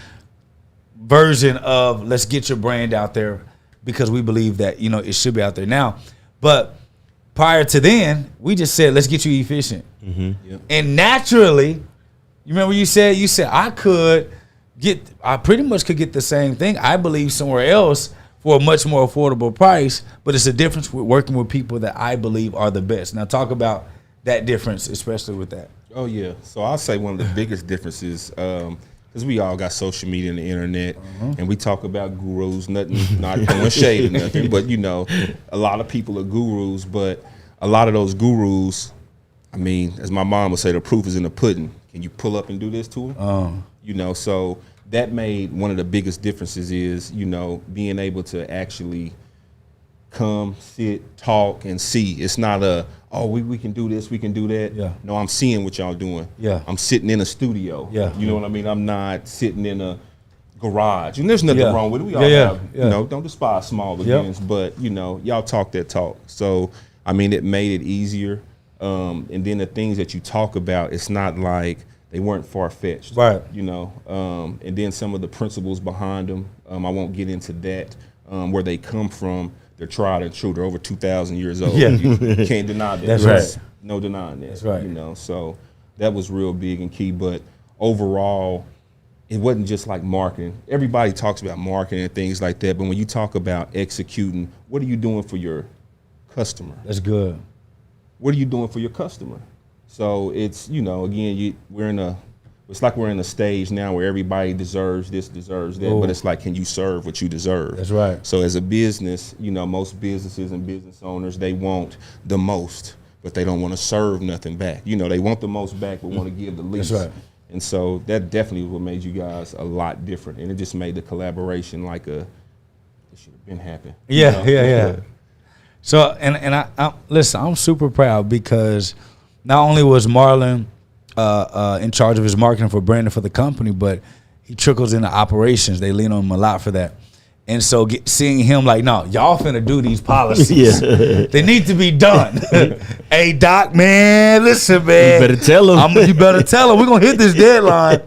[SPEAKER 3] version of let's get your brand out there because we believe that, it should be out there now. But prior to then, we just said, let's get you efficient. Yep. And naturally, you remember you said I pretty much could get the same thing, I believe, somewhere else for a much more affordable price, but it's a difference with working with people that I believe are the best. Now talk about that difference, especially with that.
[SPEAKER 4] Oh yeah, so I'll say one of the biggest differences, because we all got social media and the internet, and we talk about gurus, not throwing shade or nothing, but a lot of people are gurus, but a lot of those gurus, I mean, as my mom would say, the proof is in the pudding. Can you pull up and do this to them? So that made one of the biggest differences is, being able to actually come, sit, talk, and see. It's not we can do this, we can do that. Yeah. No, I'm seeing what y'all doing. Yeah. I'm sitting in a studio. Yeah. You know what I mean? I'm not sitting in a garage. And there's nothing wrong with it. We all have, don't despise small beginnings, but, y'all talk that talk. So, I mean, it made it easier. And then the things that you talk about, it's not like they weren't far-fetched, right? And then some of the principles behind them, I won't get into that, where they come from. They're tried and true. They're over 2,000 years old. Yeah. You can't deny that.
[SPEAKER 3] That's right.
[SPEAKER 4] No denying that.
[SPEAKER 3] That's right.
[SPEAKER 4] So that was real big and key. But overall, it wasn't just like marketing. Everybody talks about marketing and things like that, but when you talk about executing, what are you doing for your customer?
[SPEAKER 3] That's good.
[SPEAKER 4] What are you doing for your customer? So it's, again, it's like we're in a stage now where everybody deserves this, deserves that, but it's like, can you serve what you deserve?
[SPEAKER 3] That's right.
[SPEAKER 4] So as a business, most businesses and business owners, they want the most, but they don't want to serve nothing back. They want the most back, but want to give the least.
[SPEAKER 3] That's right.
[SPEAKER 4] And so that definitely was what made you guys a lot different. And it just made the collaboration like it should have been happening.
[SPEAKER 3] Yeah. So, and I listen, I'm super proud because not only was Marlon in charge of his marketing for branding for the company, but he trickles into operations. They lean on him a lot for that. And so seeing him like, no, y'all finna do these policies. They need to be done. Hey, Doc, man, listen, man.
[SPEAKER 2] You better tell him.
[SPEAKER 3] You better tell him. We're going to hit this deadline.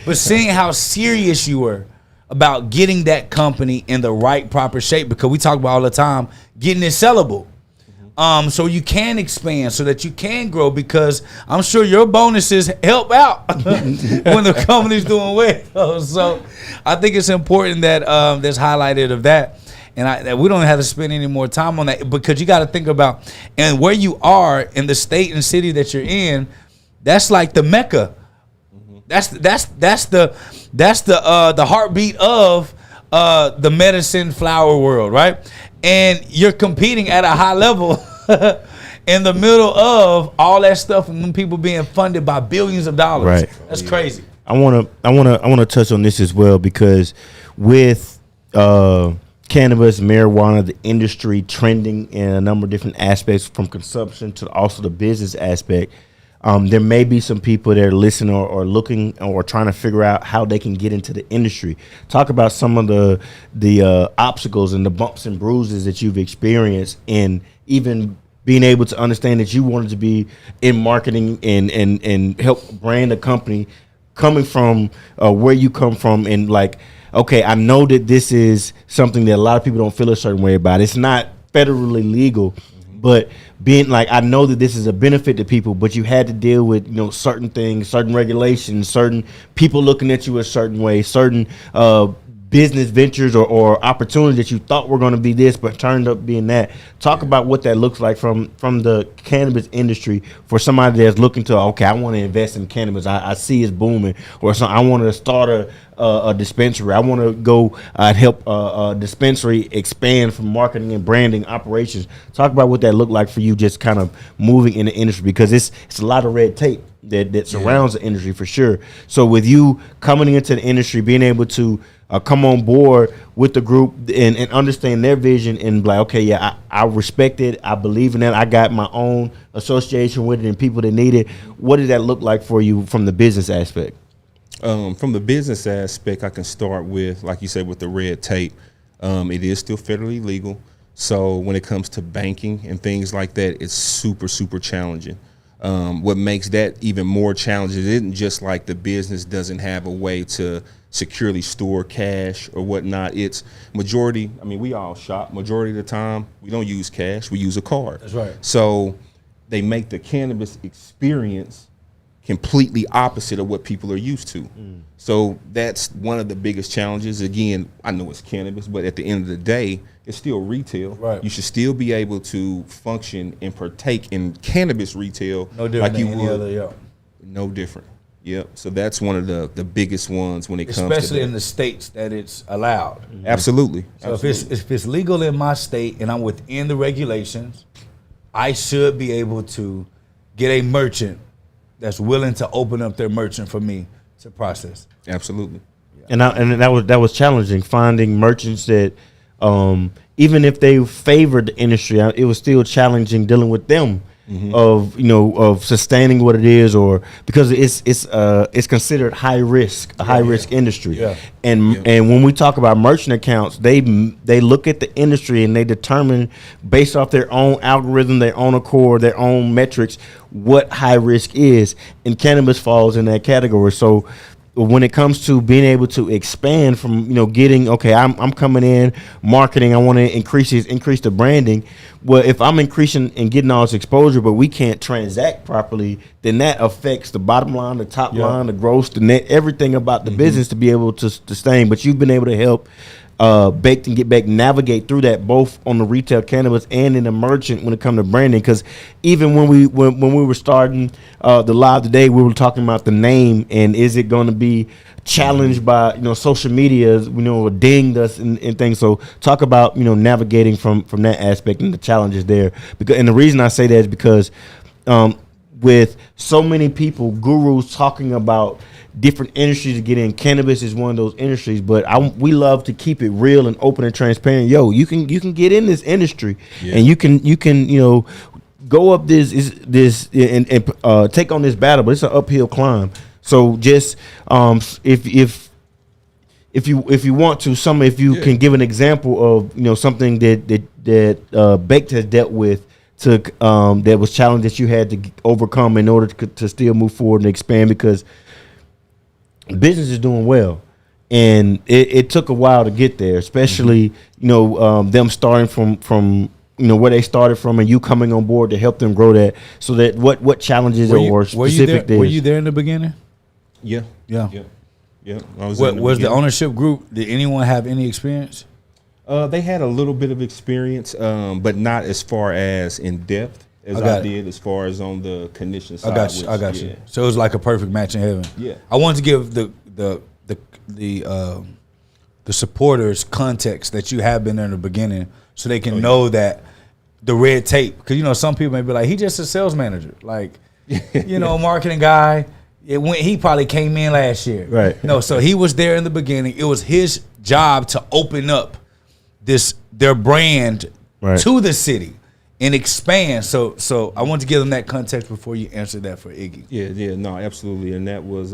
[SPEAKER 3] But seeing how serious you were about getting that company in the right, proper shape, because we talk about all the time, getting it sellable. So you can expand, so that you can grow, because I'm sure your bonuses help out when the company's doing well. So I think it's important that there's highlighted of that, and that we don't have to spend any more time on that, because you got to think about and where you are in the state and city that you're in. That's like the Mecca. That's the heartbeat of the medicine flower world, right? And you're competing at a high level in the middle of all that stuff, and when people being funded by billions of dollars.
[SPEAKER 2] Right.
[SPEAKER 3] That's crazy.
[SPEAKER 2] I wanna touch on this as well, because with cannabis, marijuana, the industry trending in a number of different aspects, from consumption to also the business aspect. There may be some people that are listening or looking or trying to figure out how they can get into the industry. Talk about some of the obstacles and the bumps and bruises that you've experienced in even being able to understand that you wanted to be in marketing and help brand a company, coming from where you come from, and like, okay, I know that this is something that a lot of people don't feel a certain way about. It's not federally legal. But being like, I know that this is a benefit to people, but you had to deal with, certain things, certain regulations, certain people looking at you a certain way, certain business ventures or opportunities that you thought were going to be this but turned up being that. Talk about what that looks like from the cannabis industry for somebody that's looking to, okay, I want to invest in cannabis. I see it's booming, or I want to start a dispensary. I want to go and help a dispensary expand from marketing and branding operations. Talk about what that looked like for you, just kind of moving in the industry, because it's a lot of red tape that surrounds the industry for sure. So with you coming into the industry, being able to come on board with the group and understand their vision and be like, okay, yeah, I respect it. I believe in it. I got my own association with it and people that need it. What did that look like for you from the business aspect?
[SPEAKER 4] From the business aspect, I can start with, like you said, with the red tape. It is still federally legal. So when it comes to banking and things like that, it's super, super challenging. What makes that even more challenging isn't just like the business doesn't have a way to securely store cash or whatnot. It's majority, I mean, we all shop. Majority of the time, we don't use cash, we use a card.
[SPEAKER 3] That's right.
[SPEAKER 4] So they make the cannabis experience completely opposite of what people are used to. So that's one of the biggest challenges. Again, I know it's cannabis, but at the end of the day, it's still retail.
[SPEAKER 3] Right.
[SPEAKER 4] You should still be able to function and partake in cannabis retail
[SPEAKER 3] No different
[SPEAKER 4] like you
[SPEAKER 3] than any
[SPEAKER 4] would.
[SPEAKER 3] other, yeah.
[SPEAKER 4] No different. Yep. So that's one of the biggest ones when it comes to
[SPEAKER 3] Especially
[SPEAKER 4] that.
[SPEAKER 3] in the states that it's allowed.
[SPEAKER 4] Absolutely.
[SPEAKER 3] So
[SPEAKER 4] Absolutely.
[SPEAKER 3] if it's legal in my state and I'm within the regulations, I should be able to get a merchant that's willing to open up their merchant for me to process.
[SPEAKER 4] Absolutely.
[SPEAKER 2] And that was challenging, finding merchants that even if they favored the industry, it was still challenging dealing with them of sustaining what it is, or because it's considered high risk, high risk industry.
[SPEAKER 3] Yeah.
[SPEAKER 2] And when we talk about merchant accounts, they look at the industry and they determine based off their own algorithm, their own accord, their own metrics, what high risk is, and cannabis falls in that category. So when it comes to being able to expand from, getting, okay, I'm coming in marketing, I want to increase the branding. Well, if I'm increasing and getting all this exposure, but we can't transact properly, then that affects the bottom line, the top line, the gross, the net, everything about the business to be able to sustain. But you've been able to help Baked and Get Back navigate through that, both on the retail cannabis and in the merchant when it comes to branding. Because even when we were starting the live today, we were talking about the name and is it going to be challenged by social media, dinged us and things. So talk about navigating from that aspect and the challenges there. And the reason I say that is because with so many people, gurus talking about different industries to get in, cannabis is one of those industries. But we love to keep it real and open and transparent. Yo, you can get in this industry and you can go up this and take on this battle, but it's an uphill climb. So just if you want to, can give an example of something that Baked has dealt with that was challenge that you had to overcome in order to still move forward and expand, because business is doing well, and it took a while to get there, especially them starting from where they started from, and you coming on board to help them grow that. So that what challenges or specific
[SPEAKER 3] were you there in the beginning?
[SPEAKER 4] Yeah. I was
[SPEAKER 3] Was the ownership group? Did anyone have any experience?
[SPEAKER 4] They had a little bit of experience, but not as far as in depth as I did, as far as on the condition side.
[SPEAKER 3] I got you. So it was like a perfect match in heaven.
[SPEAKER 4] Yeah.
[SPEAKER 3] I wanted to give the supporters context that you have been there in the beginning, so they can know that the red tape. Because some people may be like, he just a sales manager, like marketing guy. He probably came in last year.
[SPEAKER 2] Right.
[SPEAKER 3] No, so he was there in the beginning. It was his job to open up their brand to the city and expand. So I want to give them that context before you answer that for Iggy.
[SPEAKER 4] Yeah, no, absolutely, and that was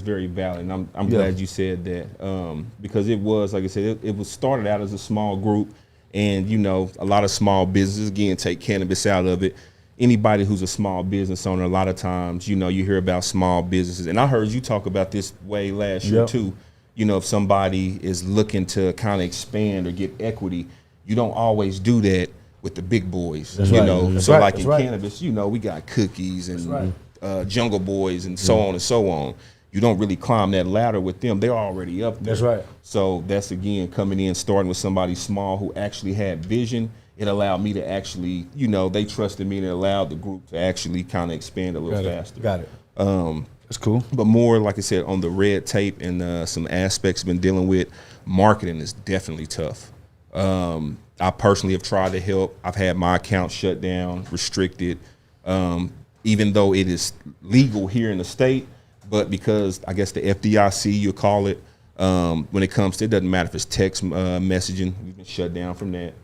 [SPEAKER 4] very valid. And I'm glad you said that, because it was, like I said, it was started out as a small group, and a lot of small businesses again take cannabis out of it. Anybody who's a small business owner, a lot of times, you hear about small businesses, and I heard you talk about this way last year too. If somebody is looking to kind of expand or get equity, you don't always do that with the big boys.
[SPEAKER 3] That's
[SPEAKER 4] So
[SPEAKER 3] right.
[SPEAKER 4] like in cannabis, we got Cookies and Jungle Boys and so on and so on. you don't really climb that ladder with them. They're already up there.
[SPEAKER 3] That's right.
[SPEAKER 4] So that's, again, coming in, starting with somebody small who actually had vision. It allowed me to actually, they trusted me, and it allowed the group to actually kind of expand a little faster.
[SPEAKER 3] Got it. That's cool.
[SPEAKER 4] But more, like I said, on the red tape and some aspects been dealing with, marketing is definitely tough. I personally have tried to help. I've had my account shut down, restricted, even though it is legal here in the state. But because I guess the FDIC, you call it, when it comes to, it doesn't matter if it's text messaging, we've been shut down from that.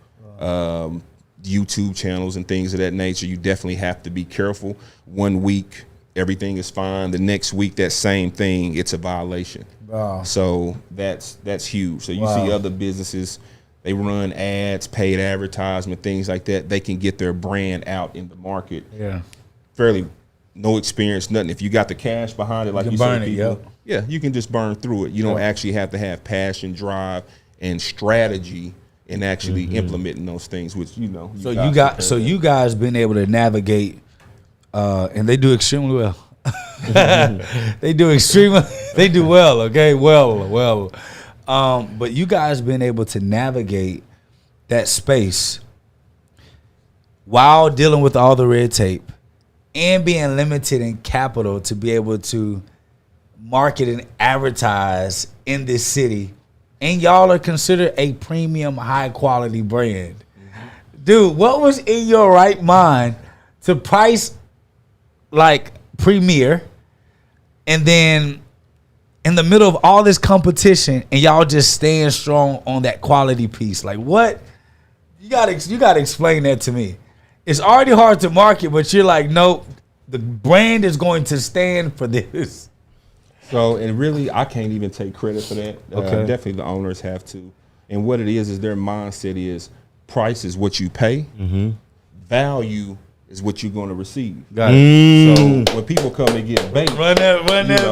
[SPEAKER 4] YouTube channels and things of that nature, you definitely have to be careful. 1 week, everything is fine. The next week, that same thing, it's a violation.
[SPEAKER 3] Wow.
[SPEAKER 4] So that's huge. So you see other businesses, they run ads, paid advertisement, things like that. They can get their brand out in the market.
[SPEAKER 3] Yeah.
[SPEAKER 4] Fairly no experience, nothing. If you got the cash behind it, like you
[SPEAKER 3] burn
[SPEAKER 4] said,
[SPEAKER 3] it,
[SPEAKER 4] people, yeah, you can just burn through it. You don't actually have to have passion, drive, and strategy in actually implementing those things, which
[SPEAKER 3] So you guys been able to navigate, and they do extremely well. They do well. Okay, well. But you guys been able to navigate that space while dealing with all the red tape and being limited in capital to be able to market and advertise in this city. And y'all are considered a premium, high quality brand. Dude, what was in your right mind to price like premier, and then in the middle of all this competition, and y'all just staying strong on that quality piece? Like, what? You gotta explain that to me. It's already hard to market, but you're like, nope, the brand is going to stand for this.
[SPEAKER 4] So, and really, I can't even take credit for that.
[SPEAKER 3] Okay.
[SPEAKER 4] Definitely the owners have to. And what it is their mindset is price is what you pay. Value is what you're going to receive.
[SPEAKER 3] Got it.
[SPEAKER 4] So when people come and get baked,
[SPEAKER 3] Run that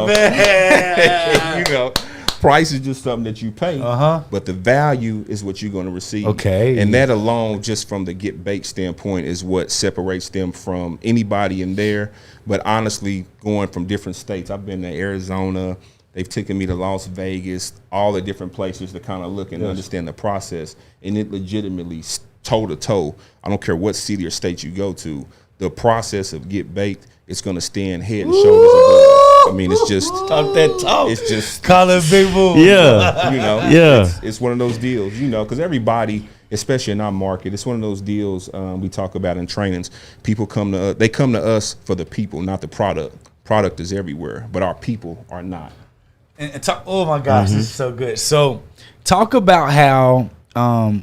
[SPEAKER 3] back.
[SPEAKER 4] price is just something that you pay.
[SPEAKER 3] Uh-huh.
[SPEAKER 4] But the value is what you're going to receive.
[SPEAKER 3] Okay.
[SPEAKER 4] And that alone, just from the get baked standpoint, is what separates them from anybody in there. But honestly, going from different states, I've been to Arizona. They've taken me to Las Vegas, all the different places to kind of look and understand the process. And it legitimately, toe to toe, I don't care what city or state you go to, the process of get baked, it's going to stand head and shoulders above. I mean, it's just
[SPEAKER 3] talk that talk.
[SPEAKER 4] It's just
[SPEAKER 3] call it big move.
[SPEAKER 2] Yeah.
[SPEAKER 4] It's one of those deals, because everybody, especially in our market, it's one of those deals we talk about in trainings. People come to us for the people, not the product. Product is everywhere, but our people are not.
[SPEAKER 3] And talk, oh my gosh, this is so good. So talk about how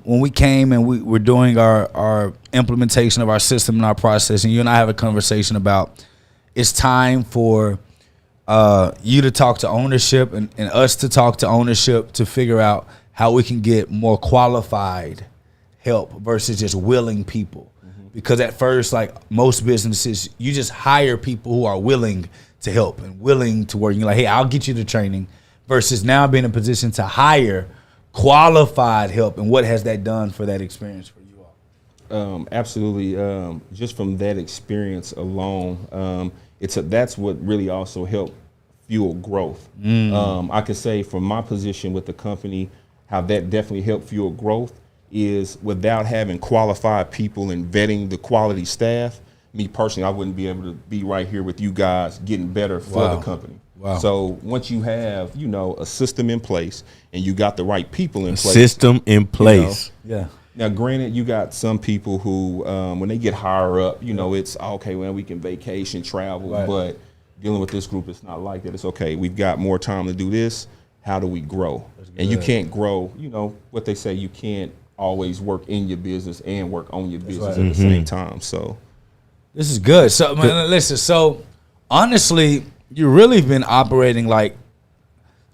[SPEAKER 3] when we came and we were doing our implementation of our system and our process, and you and I have a conversation about it's time for you to talk to ownership and us to talk to ownership to figure out how we can get more qualified help versus just willing people. Because at first, like most businesses, you just hire people who are willing to help and willing to work. You're like, hey, I'll get you the training, versus now being in a position to hire qualified help. And what has that done for that experience for you all?
[SPEAKER 4] Absolutely. Just from that experience alone, that's what really also helped fuel growth. I could say from my position with the company, how that definitely helped fuel growth is without having qualified people and vetting the quality staff. Me personally, I wouldn't be able to be right here with you guys getting better for the company.
[SPEAKER 3] Wow.
[SPEAKER 4] So once you have, a system in place and you got the right people in place.
[SPEAKER 2] System in place.
[SPEAKER 3] Yeah.
[SPEAKER 4] Now, granted, you got some people who, when they get higher up, it's okay, well, we can vacation, travel, but dealing with this group, it's not like that. It's okay, we've got more time to do this. How do we grow? And you can't grow, what they say, you can't always work in your business and work on your business at the same time. So
[SPEAKER 3] this is good. So, man, listen, so honestly, you really been operating like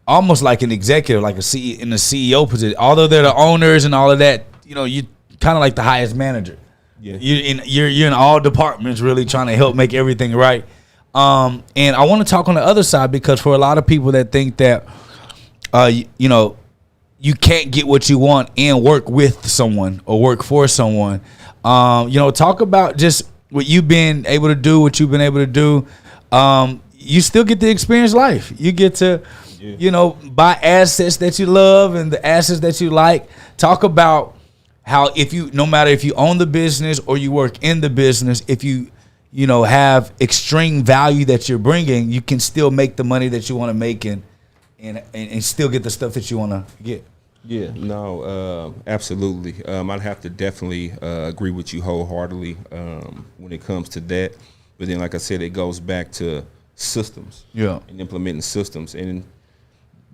[SPEAKER 3] almost like an executive, like in the CEO position. Although they're the owners and all of that, you kind of like the highest manager. Yeah. You're in all departments really trying to help make everything right. And I want to talk on the other side, because for a lot of people that think that, you can't get what you want and work with someone or work for someone. Talk about just what you've been able to do, you still get to experience life. You get to, buy assets that you love and the assets that you like. Talk about how no matter if you own the business or you work in the business, if you have extreme value that you're bringing, you can still make the money that you want to make and still get the stuff that you want to get.
[SPEAKER 4] Yeah, no, absolutely. I'd have to definitely agree with you wholeheartedly when it comes to that. But then, like I said, it goes back to systems and implementing systems. And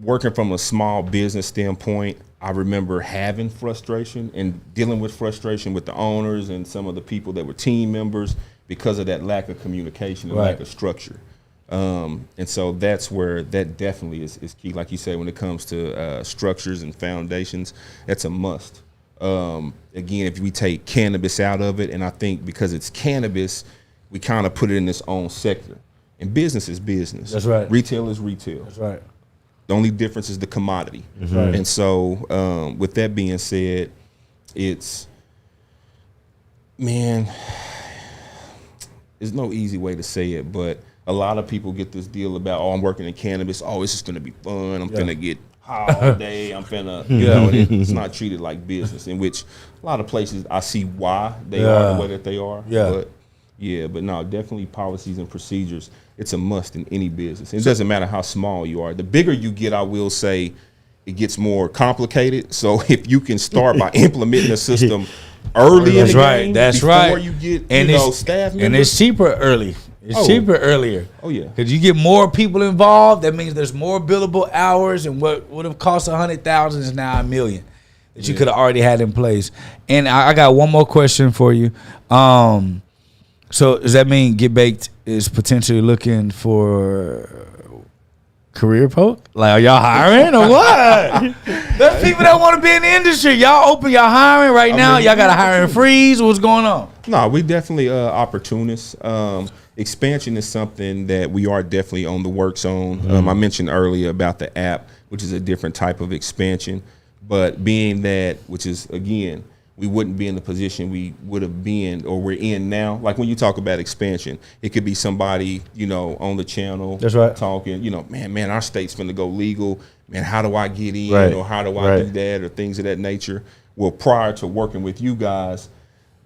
[SPEAKER 4] working from a small business standpoint, I remember having frustration and dealing with frustration with the owners and some of the people that were team members because of that lack of communication and lack of structure. And so that's where that definitely is key. Like you said, when it comes to structures and foundations, that's a must. Again, if we take cannabis out of it, and I think because it's cannabis, we kind of put it in its own sector. And business is business.
[SPEAKER 3] That's right.
[SPEAKER 4] Retail is retail.
[SPEAKER 3] That's right.
[SPEAKER 4] The only difference is the commodity.
[SPEAKER 3] That's right.
[SPEAKER 4] And so with that being said, there's no easy way to say it, but a lot of people get this deal about, I'm working in cannabis. Oh, it's just going to be fun. I'm going to get high all day. I'm finna, it's not treated like business, in which a lot of places I see why they are the way that they are. But no, definitely policies and procedures. It's a must in any business. It doesn't matter how small you are. The bigger you get, I will say, it gets more complicated. So if you can start by implementing a system early in the game, before you get staff members.
[SPEAKER 3] And it's cheaper early. It's cheaper earlier.
[SPEAKER 4] Oh, yeah.
[SPEAKER 3] Because you get more people involved. That means there's more billable hours, and what would have cost $100,000 is now $1 million that you could have already had in place. And I got one more question for you. So does that mean Get Baked is potentially looking for career post? Like, are y'all hiring or what? There's people that want to be in the industry. Y'all hiring right now? Y'all got a hiring freeze? What's going on?
[SPEAKER 4] No, we definitely opportunists. Expansion is something that we are definitely on the works on. I mentioned earlier about the app, which is a different type of expansion. But being that, which is, again, we wouldn't be in the position we would have been or we're in now. Like when you talk about expansion, it could be somebody, on the channel talking, man, our state's finna go legal. Man, how do I get in or how do I do that or things of that nature? Well, prior to working with you guys,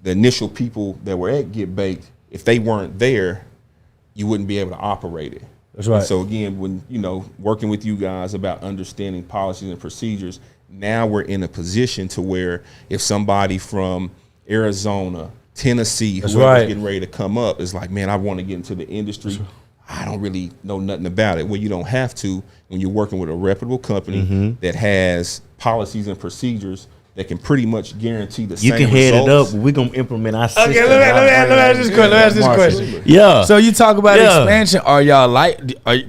[SPEAKER 4] the initial people that were at Get Baked, if they weren't there, you wouldn't be able to operate it.
[SPEAKER 3] That's right.
[SPEAKER 4] And so again, when, working with you guys about understanding policies and procedures, now we're in a position to where if somebody from Arizona, Tennessee, whoever's getting ready to come up is like, man, I want to get into the industry. I don't really know nothing about it. Well, you don't have to when you're working with a reputable company that has policies and procedures that can pretty much guarantee the same results.
[SPEAKER 2] You can head it up. We're going to implement our system.
[SPEAKER 3] Okay, let me ask this question.
[SPEAKER 2] Yeah.
[SPEAKER 3] So you talk about expansion. Are y'all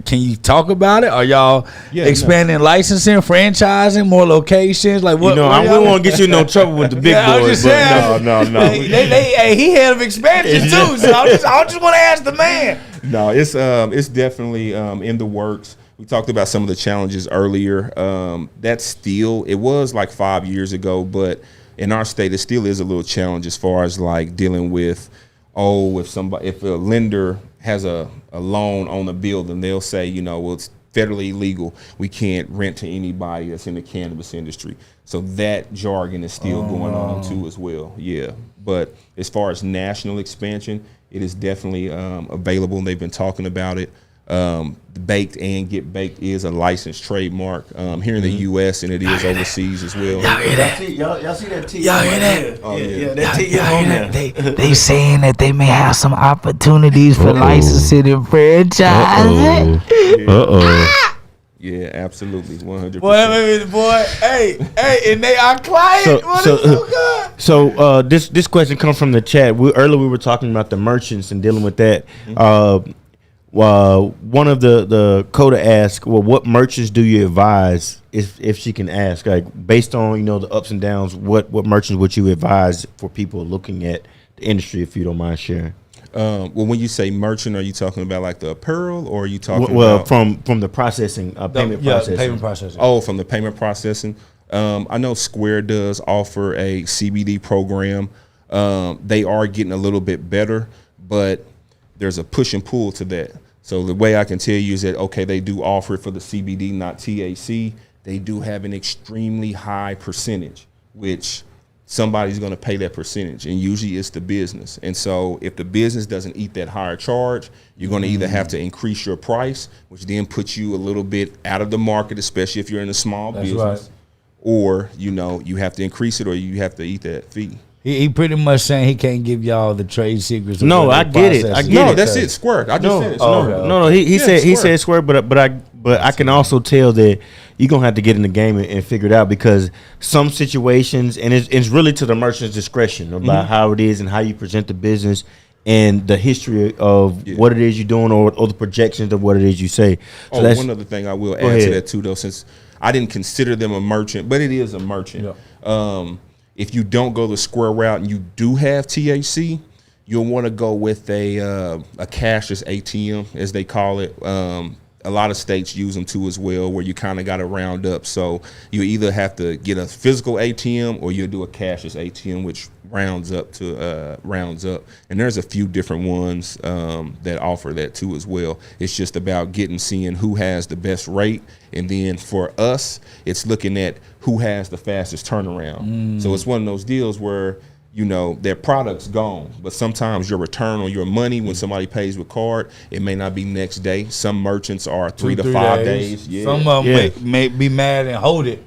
[SPEAKER 3] can you talk about it? Are y'all expanding licensing, franchising, more locations? Like what?
[SPEAKER 2] We don't want to get you in no trouble with the big boys. But no.
[SPEAKER 3] Hey, he head of expansion too. So I just want to ask the man.
[SPEAKER 4] No, it's definitely in the works. We talked about some of the challenges earlier. It was like 5 years ago, but in our state, it still is a little challenge as far as like dealing with, if a lender has a loan on a building, they'll say, well, it's federally illegal. We can't rent to anybody that's in the cannabis industry. So that jargon is still going on too as well. Yeah. But as far as national expansion, it is definitely available, and they've been talking about it. Baked and Get Baked is a licensed trademark here in the U.S. and it is overseas as well.
[SPEAKER 3] Y'all hear that?
[SPEAKER 2] Y'all see that T?
[SPEAKER 3] Y'all hear that?
[SPEAKER 4] Oh, yeah.
[SPEAKER 2] That T on there.
[SPEAKER 3] They saying that they may have some opportunities for licensing and franchising.
[SPEAKER 4] Yeah, absolutely, 100%.
[SPEAKER 3] Boy, hey, and they are client. So good.
[SPEAKER 2] So this question comes from the chat. Earlier we were talking about the merchants and dealing with that. One of the coder asked, well, what merchants do you advise, if she can ask, like based on the ups and downs, what merchants would you advise for people looking at the industry, if you don't mind sharing?
[SPEAKER 4] Well, when you say merchant, are you talking about like the apparel, or are you talking
[SPEAKER 2] about
[SPEAKER 4] from
[SPEAKER 2] the processing, payment processing?
[SPEAKER 3] Payment processing.
[SPEAKER 4] Oh, from the payment processing. I know Square does offer a CBD program. They are getting a little bit better, but there's a push and pull to that. So the way I can tell you is that, okay, they do offer it for the CBD, not THC. They do have an extremely high percentage, which somebody's going to pay that percentage, and usually it's the business. And so if the business doesn't eat that higher charge, you're going to either have to increase your price, which then puts you a little bit out of the market, especially if you're in a small business,
[SPEAKER 3] right.
[SPEAKER 4] or, you know, you have to increase it, or you have to eat that fee.
[SPEAKER 3] He pretty much saying he can't give y'all the trade secrets.
[SPEAKER 2] No, I get it. I get
[SPEAKER 4] No,
[SPEAKER 2] it.
[SPEAKER 4] that's it. Squirt. I just said it.
[SPEAKER 2] No,
[SPEAKER 4] Squirt.
[SPEAKER 2] no. He
[SPEAKER 4] Yeah,
[SPEAKER 2] said squirt, but I can also tell that you're gonna have to get in the game and figure it out, because some situations, and it's really to the merchant's discretion about how it is and how you present the business and the history of what it is you're doing, or the projections of what it is you say. So
[SPEAKER 4] One other thing I will add to that too, though, since I didn't consider them a merchant, but it is a merchant. Yeah. If you don't go the square route and you do have THC, you'll want to go with a cashless ATM, as they call it. A lot of states use them too as well, where you kind of got to round up. So you either have to get a physical ATM or you'll do a cashless ATM, which rounds up. And there's a few different ones that offer that too as well. It's just about seeing who has the best rate. And then for us, it's looking at who has the fastest turnaround. So it's one of those deals where, you know, their product's gone, but sometimes your return on your money when somebody pays with card, it may not be next day. Some merchants are 3 to 5 days. Yeah.
[SPEAKER 3] Some of them may be mad and hold it.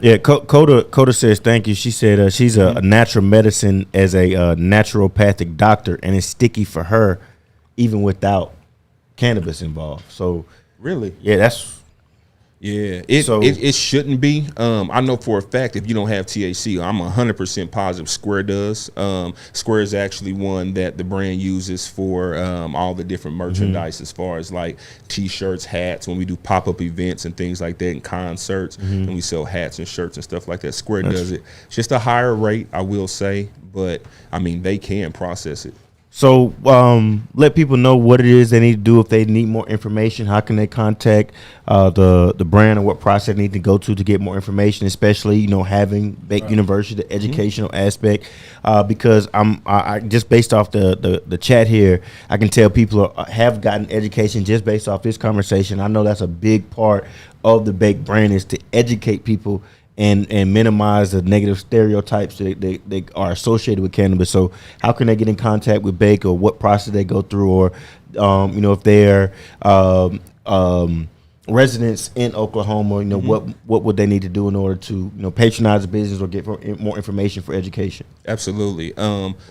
[SPEAKER 2] Yeah, Coda says thank you. She said she's a natural medicine as a naturopathic doctor, and it's sticky for her even without cannabis involved. So
[SPEAKER 4] really,
[SPEAKER 2] yeah, that's.
[SPEAKER 4] Yeah, it shouldn't be. I know for a fact if you don't have THC, I'm 100% positive Square does. Square is actually one that the brand uses for all the different merchandise, as far as like T-shirts, hats, when we do pop-up events and things like that, and concerts, and we sell hats and shirts and stuff like that. Square does it. It's just a higher rate, I will say, but I mean, they can process it.
[SPEAKER 2] So let people know what it is they need to do if they need more information. How can they contact the brand, or what process they need to go to get more information, especially, you know, having Bake University, the educational aspect, because I just based off the chat here, I can tell people have gotten education just based off this conversation. I know that's a big part of the Bake brand, is to educate people and minimize the negative stereotypes that are associated with cannabis. So how can they get in contact with Bake, or what process they go through, or you know, if they're residents in Oklahoma, you know, what would they need to do in order to, you know, patronize the business or get more information for education? Absolutely.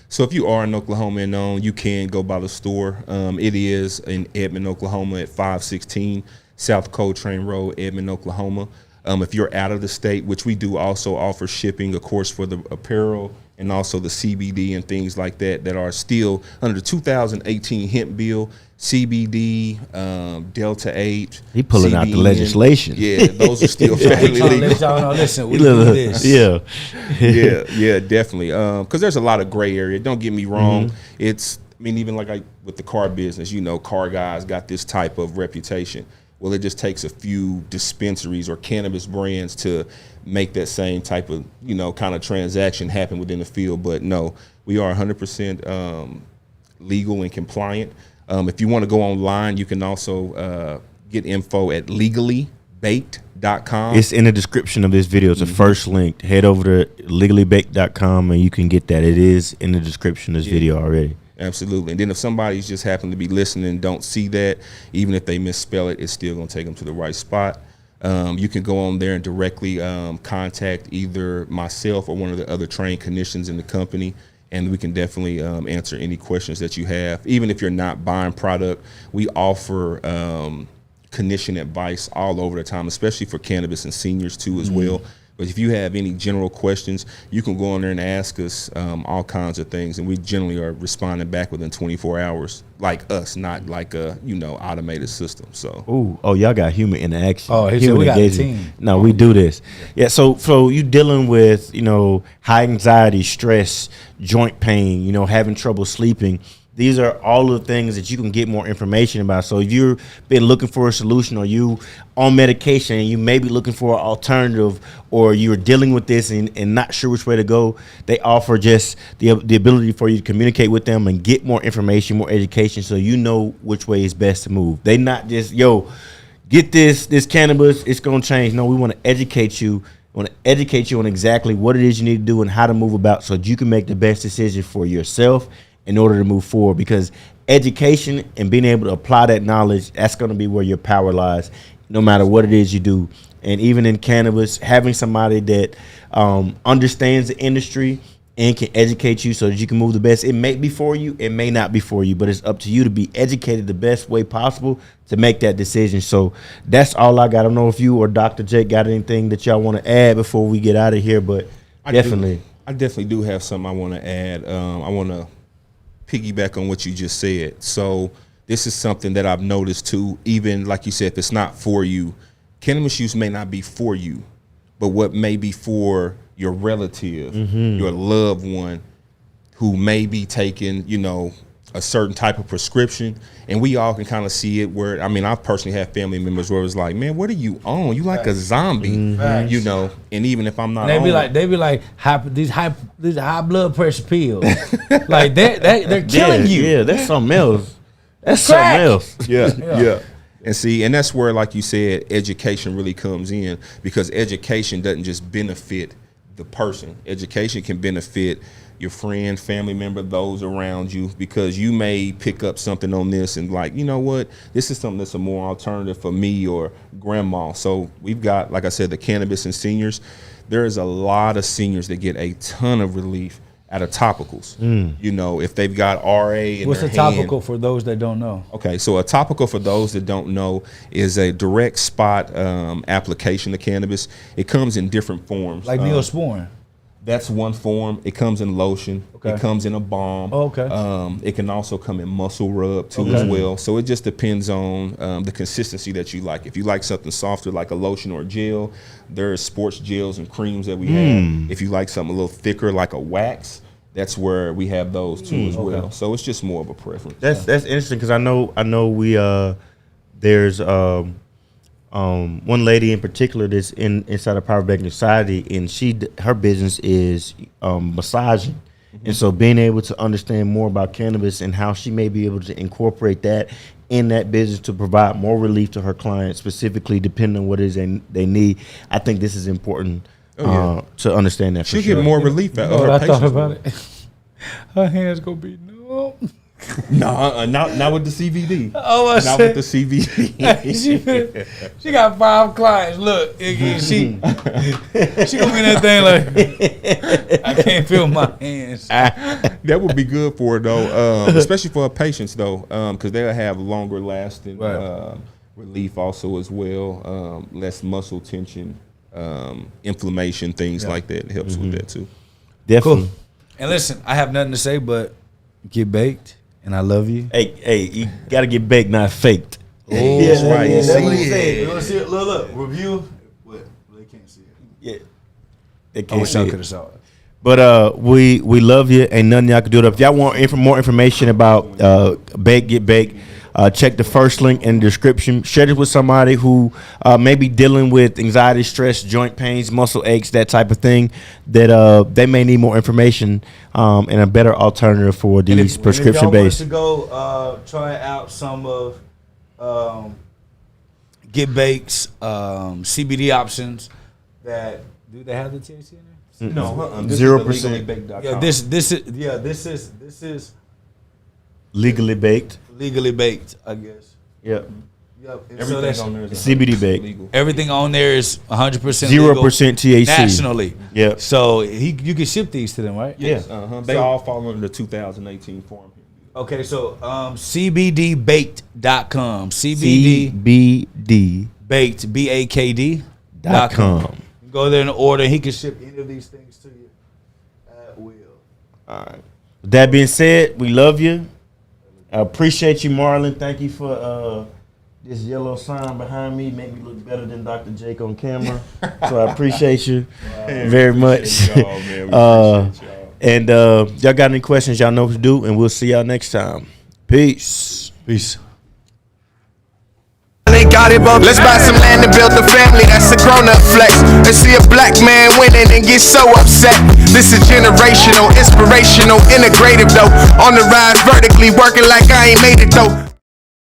[SPEAKER 4] So if you are in Oklahoma and known, you can go by the store. It is in Edmond, Oklahoma at 516 South Coltrane Road, Edmond, Oklahoma. If you're out of the state, which we do also offer shipping, of course, for the apparel and also the CBD and things like that are still under the 2018 hemp bill, CBD, Delta 8.
[SPEAKER 2] He pulling
[SPEAKER 4] CBN,
[SPEAKER 2] out the legislation.
[SPEAKER 4] Yeah, those are still fairly legal.
[SPEAKER 3] Let y'all know, listen, we do this.
[SPEAKER 4] Yeah, definitely. Because there's a lot of gray area. Don't get me wrong. It's, I mean, even like with the car business, you know, car guys got this type of reputation. Well, it just takes a few dispensaries or cannabis brands to make that same type of, you know, kind of transaction happen within the field. But no, we are 100% legal and compliant. If you want to go online, you can also get info at legallybaked.com.
[SPEAKER 2] It's in the description of this video. It's the first link. Head over to legallybaked.com and you can get that. It is in the description of this video already.
[SPEAKER 4] Absolutely. And then if somebody's just happened to be listening and don't see that, even if they misspell it, it's still going to take them to the right spot. You can go on there and directly contact either myself or one of the other trained clinicians in the company, and we can definitely answer any questions that you have. Even if you're not buying product, we offer clinician advice all over the time, especially for cannabis and seniors too as well. But if you have any general questions, you can go on there and ask us all kinds of things, and we generally are responding back within 24 hours, like us, not like a, you know, automated system. So,
[SPEAKER 2] y'all got human interaction.
[SPEAKER 3] Oh, he said we got a team.
[SPEAKER 2] No, we do this. Yeah, so you dealing with, you know, high anxiety, stress, joint pain, you know, having trouble sleeping. These are all of the things that you can get more information about. So if you've been looking for a solution, or you on medication and you may be looking for an alternative, or you're dealing with this and not sure which way to go, they offer just the ability for you to communicate with them and get more information, more education, so you know which way is best to move. They not just, yo, get this cannabis, it's gonna change. No, we want to educate you. We want to educate you on exactly what it is you need to do and how to move about, so that you can make the best decision for yourself in order to move forward. Because education and being able to apply that knowledge, that's going to be where your power lies, no matter what it is you do. And even in cannabis, having somebody that understands the industry and can educate you so that you can move the best. It may be for you, it may not be for you, but it's up to you to be educated the best way possible to make that decision. So that's all I got. I don't know if you or Dr. Jake got anything that y'all want to add before we get out of here, but
[SPEAKER 4] I definitely do have something I want to add. I want to piggyback on what you just said. So this is something that I've noticed too, even like you said, if it's not for you, cannabis use may not be for you, but what may be for your relative, your loved one who may be taking, you know, a certain type of prescription. And we all can kind of see it where, I mean, I personally have family members where it's like, man, what are you on? You like a zombie, you know? And even if I'm not
[SPEAKER 3] they be like these high blood pressure pills. Like they're killing you.
[SPEAKER 2] Yeah, that's something else. That's
[SPEAKER 3] Crack.
[SPEAKER 2] something else.
[SPEAKER 4] Yeah. And see, and that's where, like you said, education really comes in, because education doesn't just benefit the person. Education can benefit your friend, family member, those around you, because you may pick up something on this and like, you know what, this is something that's a more alternative for me or grandma. So we've got, like I said, the cannabis and seniors. There is a lot of seniors that get a ton of relief out of topicals. You know, if they've got RA in
[SPEAKER 3] What's
[SPEAKER 4] their
[SPEAKER 3] a topical
[SPEAKER 4] hand.
[SPEAKER 3] for those that don't know?
[SPEAKER 4] Okay, so a topical, for those that don't know, is a direct spot application of cannabis. It comes in different forms.
[SPEAKER 3] Like Neosporin.
[SPEAKER 4] That's one form. It comes in lotion.
[SPEAKER 3] Okay.
[SPEAKER 4] It comes in a balm.
[SPEAKER 3] Oh, okay.
[SPEAKER 4] It can also come in muscle rub too,
[SPEAKER 3] Okay.
[SPEAKER 4] as well. So it just depends on the consistency that you like. If you like something softer like a lotion or a gel, there's sports gels and creams that we have. If you like something a little thicker like a wax, that's where we have those too as well. So it's just more of a preference.
[SPEAKER 2] That's interesting, because I know we there's one lady in particular that's inside of Power Banking Society, and her business is massaging. And so being able to understand more about cannabis and how she may be able to incorporate that in that business to provide more relief to her clients, specifically depending on what it is they need, I think this is important to understand that.
[SPEAKER 4] She'll
[SPEAKER 2] for sure.
[SPEAKER 4] get more relief out of
[SPEAKER 3] What
[SPEAKER 4] her
[SPEAKER 3] I
[SPEAKER 4] patients.
[SPEAKER 3] thought about it. Her hands gonna be numb.
[SPEAKER 4] No, not with the CBD.
[SPEAKER 3] Oh,
[SPEAKER 4] Not with the CBD.
[SPEAKER 3] she got 5 clients. Look, she gonna be in that thing like, I can't feel my hands.
[SPEAKER 4] That would be good for her though, especially for her patients though, because they'll have longer lasting relief also as well, less muscle tension, inflammation, things like that. It helps with that too.
[SPEAKER 2] Definitely.
[SPEAKER 3] Cool. And listen, I have nothing to say but get baked, and I love you.
[SPEAKER 2] Hey, you gotta get baked, not faked.
[SPEAKER 3] Oh,
[SPEAKER 4] That's right. You
[SPEAKER 2] that's what he
[SPEAKER 4] see
[SPEAKER 2] said.
[SPEAKER 4] it.
[SPEAKER 3] You want to see it? Look, review. What? They can't see it.
[SPEAKER 2] Yeah. They
[SPEAKER 3] I
[SPEAKER 2] can't
[SPEAKER 3] wish
[SPEAKER 2] see
[SPEAKER 3] I
[SPEAKER 2] it.
[SPEAKER 3] could have saw it.
[SPEAKER 2] But we love you. Ain't nothing y'all can do. If y'all want more information about Get Baked, check the first link in the description. Share it with somebody who may be dealing with anxiety, stress, joint pains, muscle aches, that type of thing, that they may need more information and a better alternative for these prescription based.
[SPEAKER 3] If y'all want to go try out some of Get Baked's CBD options, that do they have the THC in there?
[SPEAKER 4] No,
[SPEAKER 2] 0%.
[SPEAKER 3] Yeah, this is
[SPEAKER 2] Legally baked.
[SPEAKER 3] legally baked, I guess.
[SPEAKER 2] Yep.
[SPEAKER 3] Yep.
[SPEAKER 4] Everything on there is
[SPEAKER 2] CBD baked.
[SPEAKER 4] legal.
[SPEAKER 3] Everything on there is 100%
[SPEAKER 2] 0% THC.
[SPEAKER 3] nationally.
[SPEAKER 2] Yeah.
[SPEAKER 3] So you can ship these to them, right?
[SPEAKER 4] Yes, They
[SPEAKER 3] So-
[SPEAKER 4] all fall under the 2018 form.
[SPEAKER 3] Okay, so CBDBaked.com. CBD Baked, BAKD.com. Go there and order. He can ship any of these things to you at will.
[SPEAKER 2] All right. With that being said, we love you. I appreciate you, Marlon. Thank you for this yellow sign behind me. Make me look better than Dr. Jake on camera. So I appreciate you very much.
[SPEAKER 4] Y'all, man. We appreciate y'all.
[SPEAKER 2] And y'all got any questions, y'all know what to do, and we'll see y'all next time. Peace.
[SPEAKER 3] Peace.
[SPEAKER 1] They got it, but let's buy some land and build a family. That's a grown-up flex. And see a black man winning and get so upset. This is generational, inspirational, integrative though. On the rise vertically, working like I ain't made it though.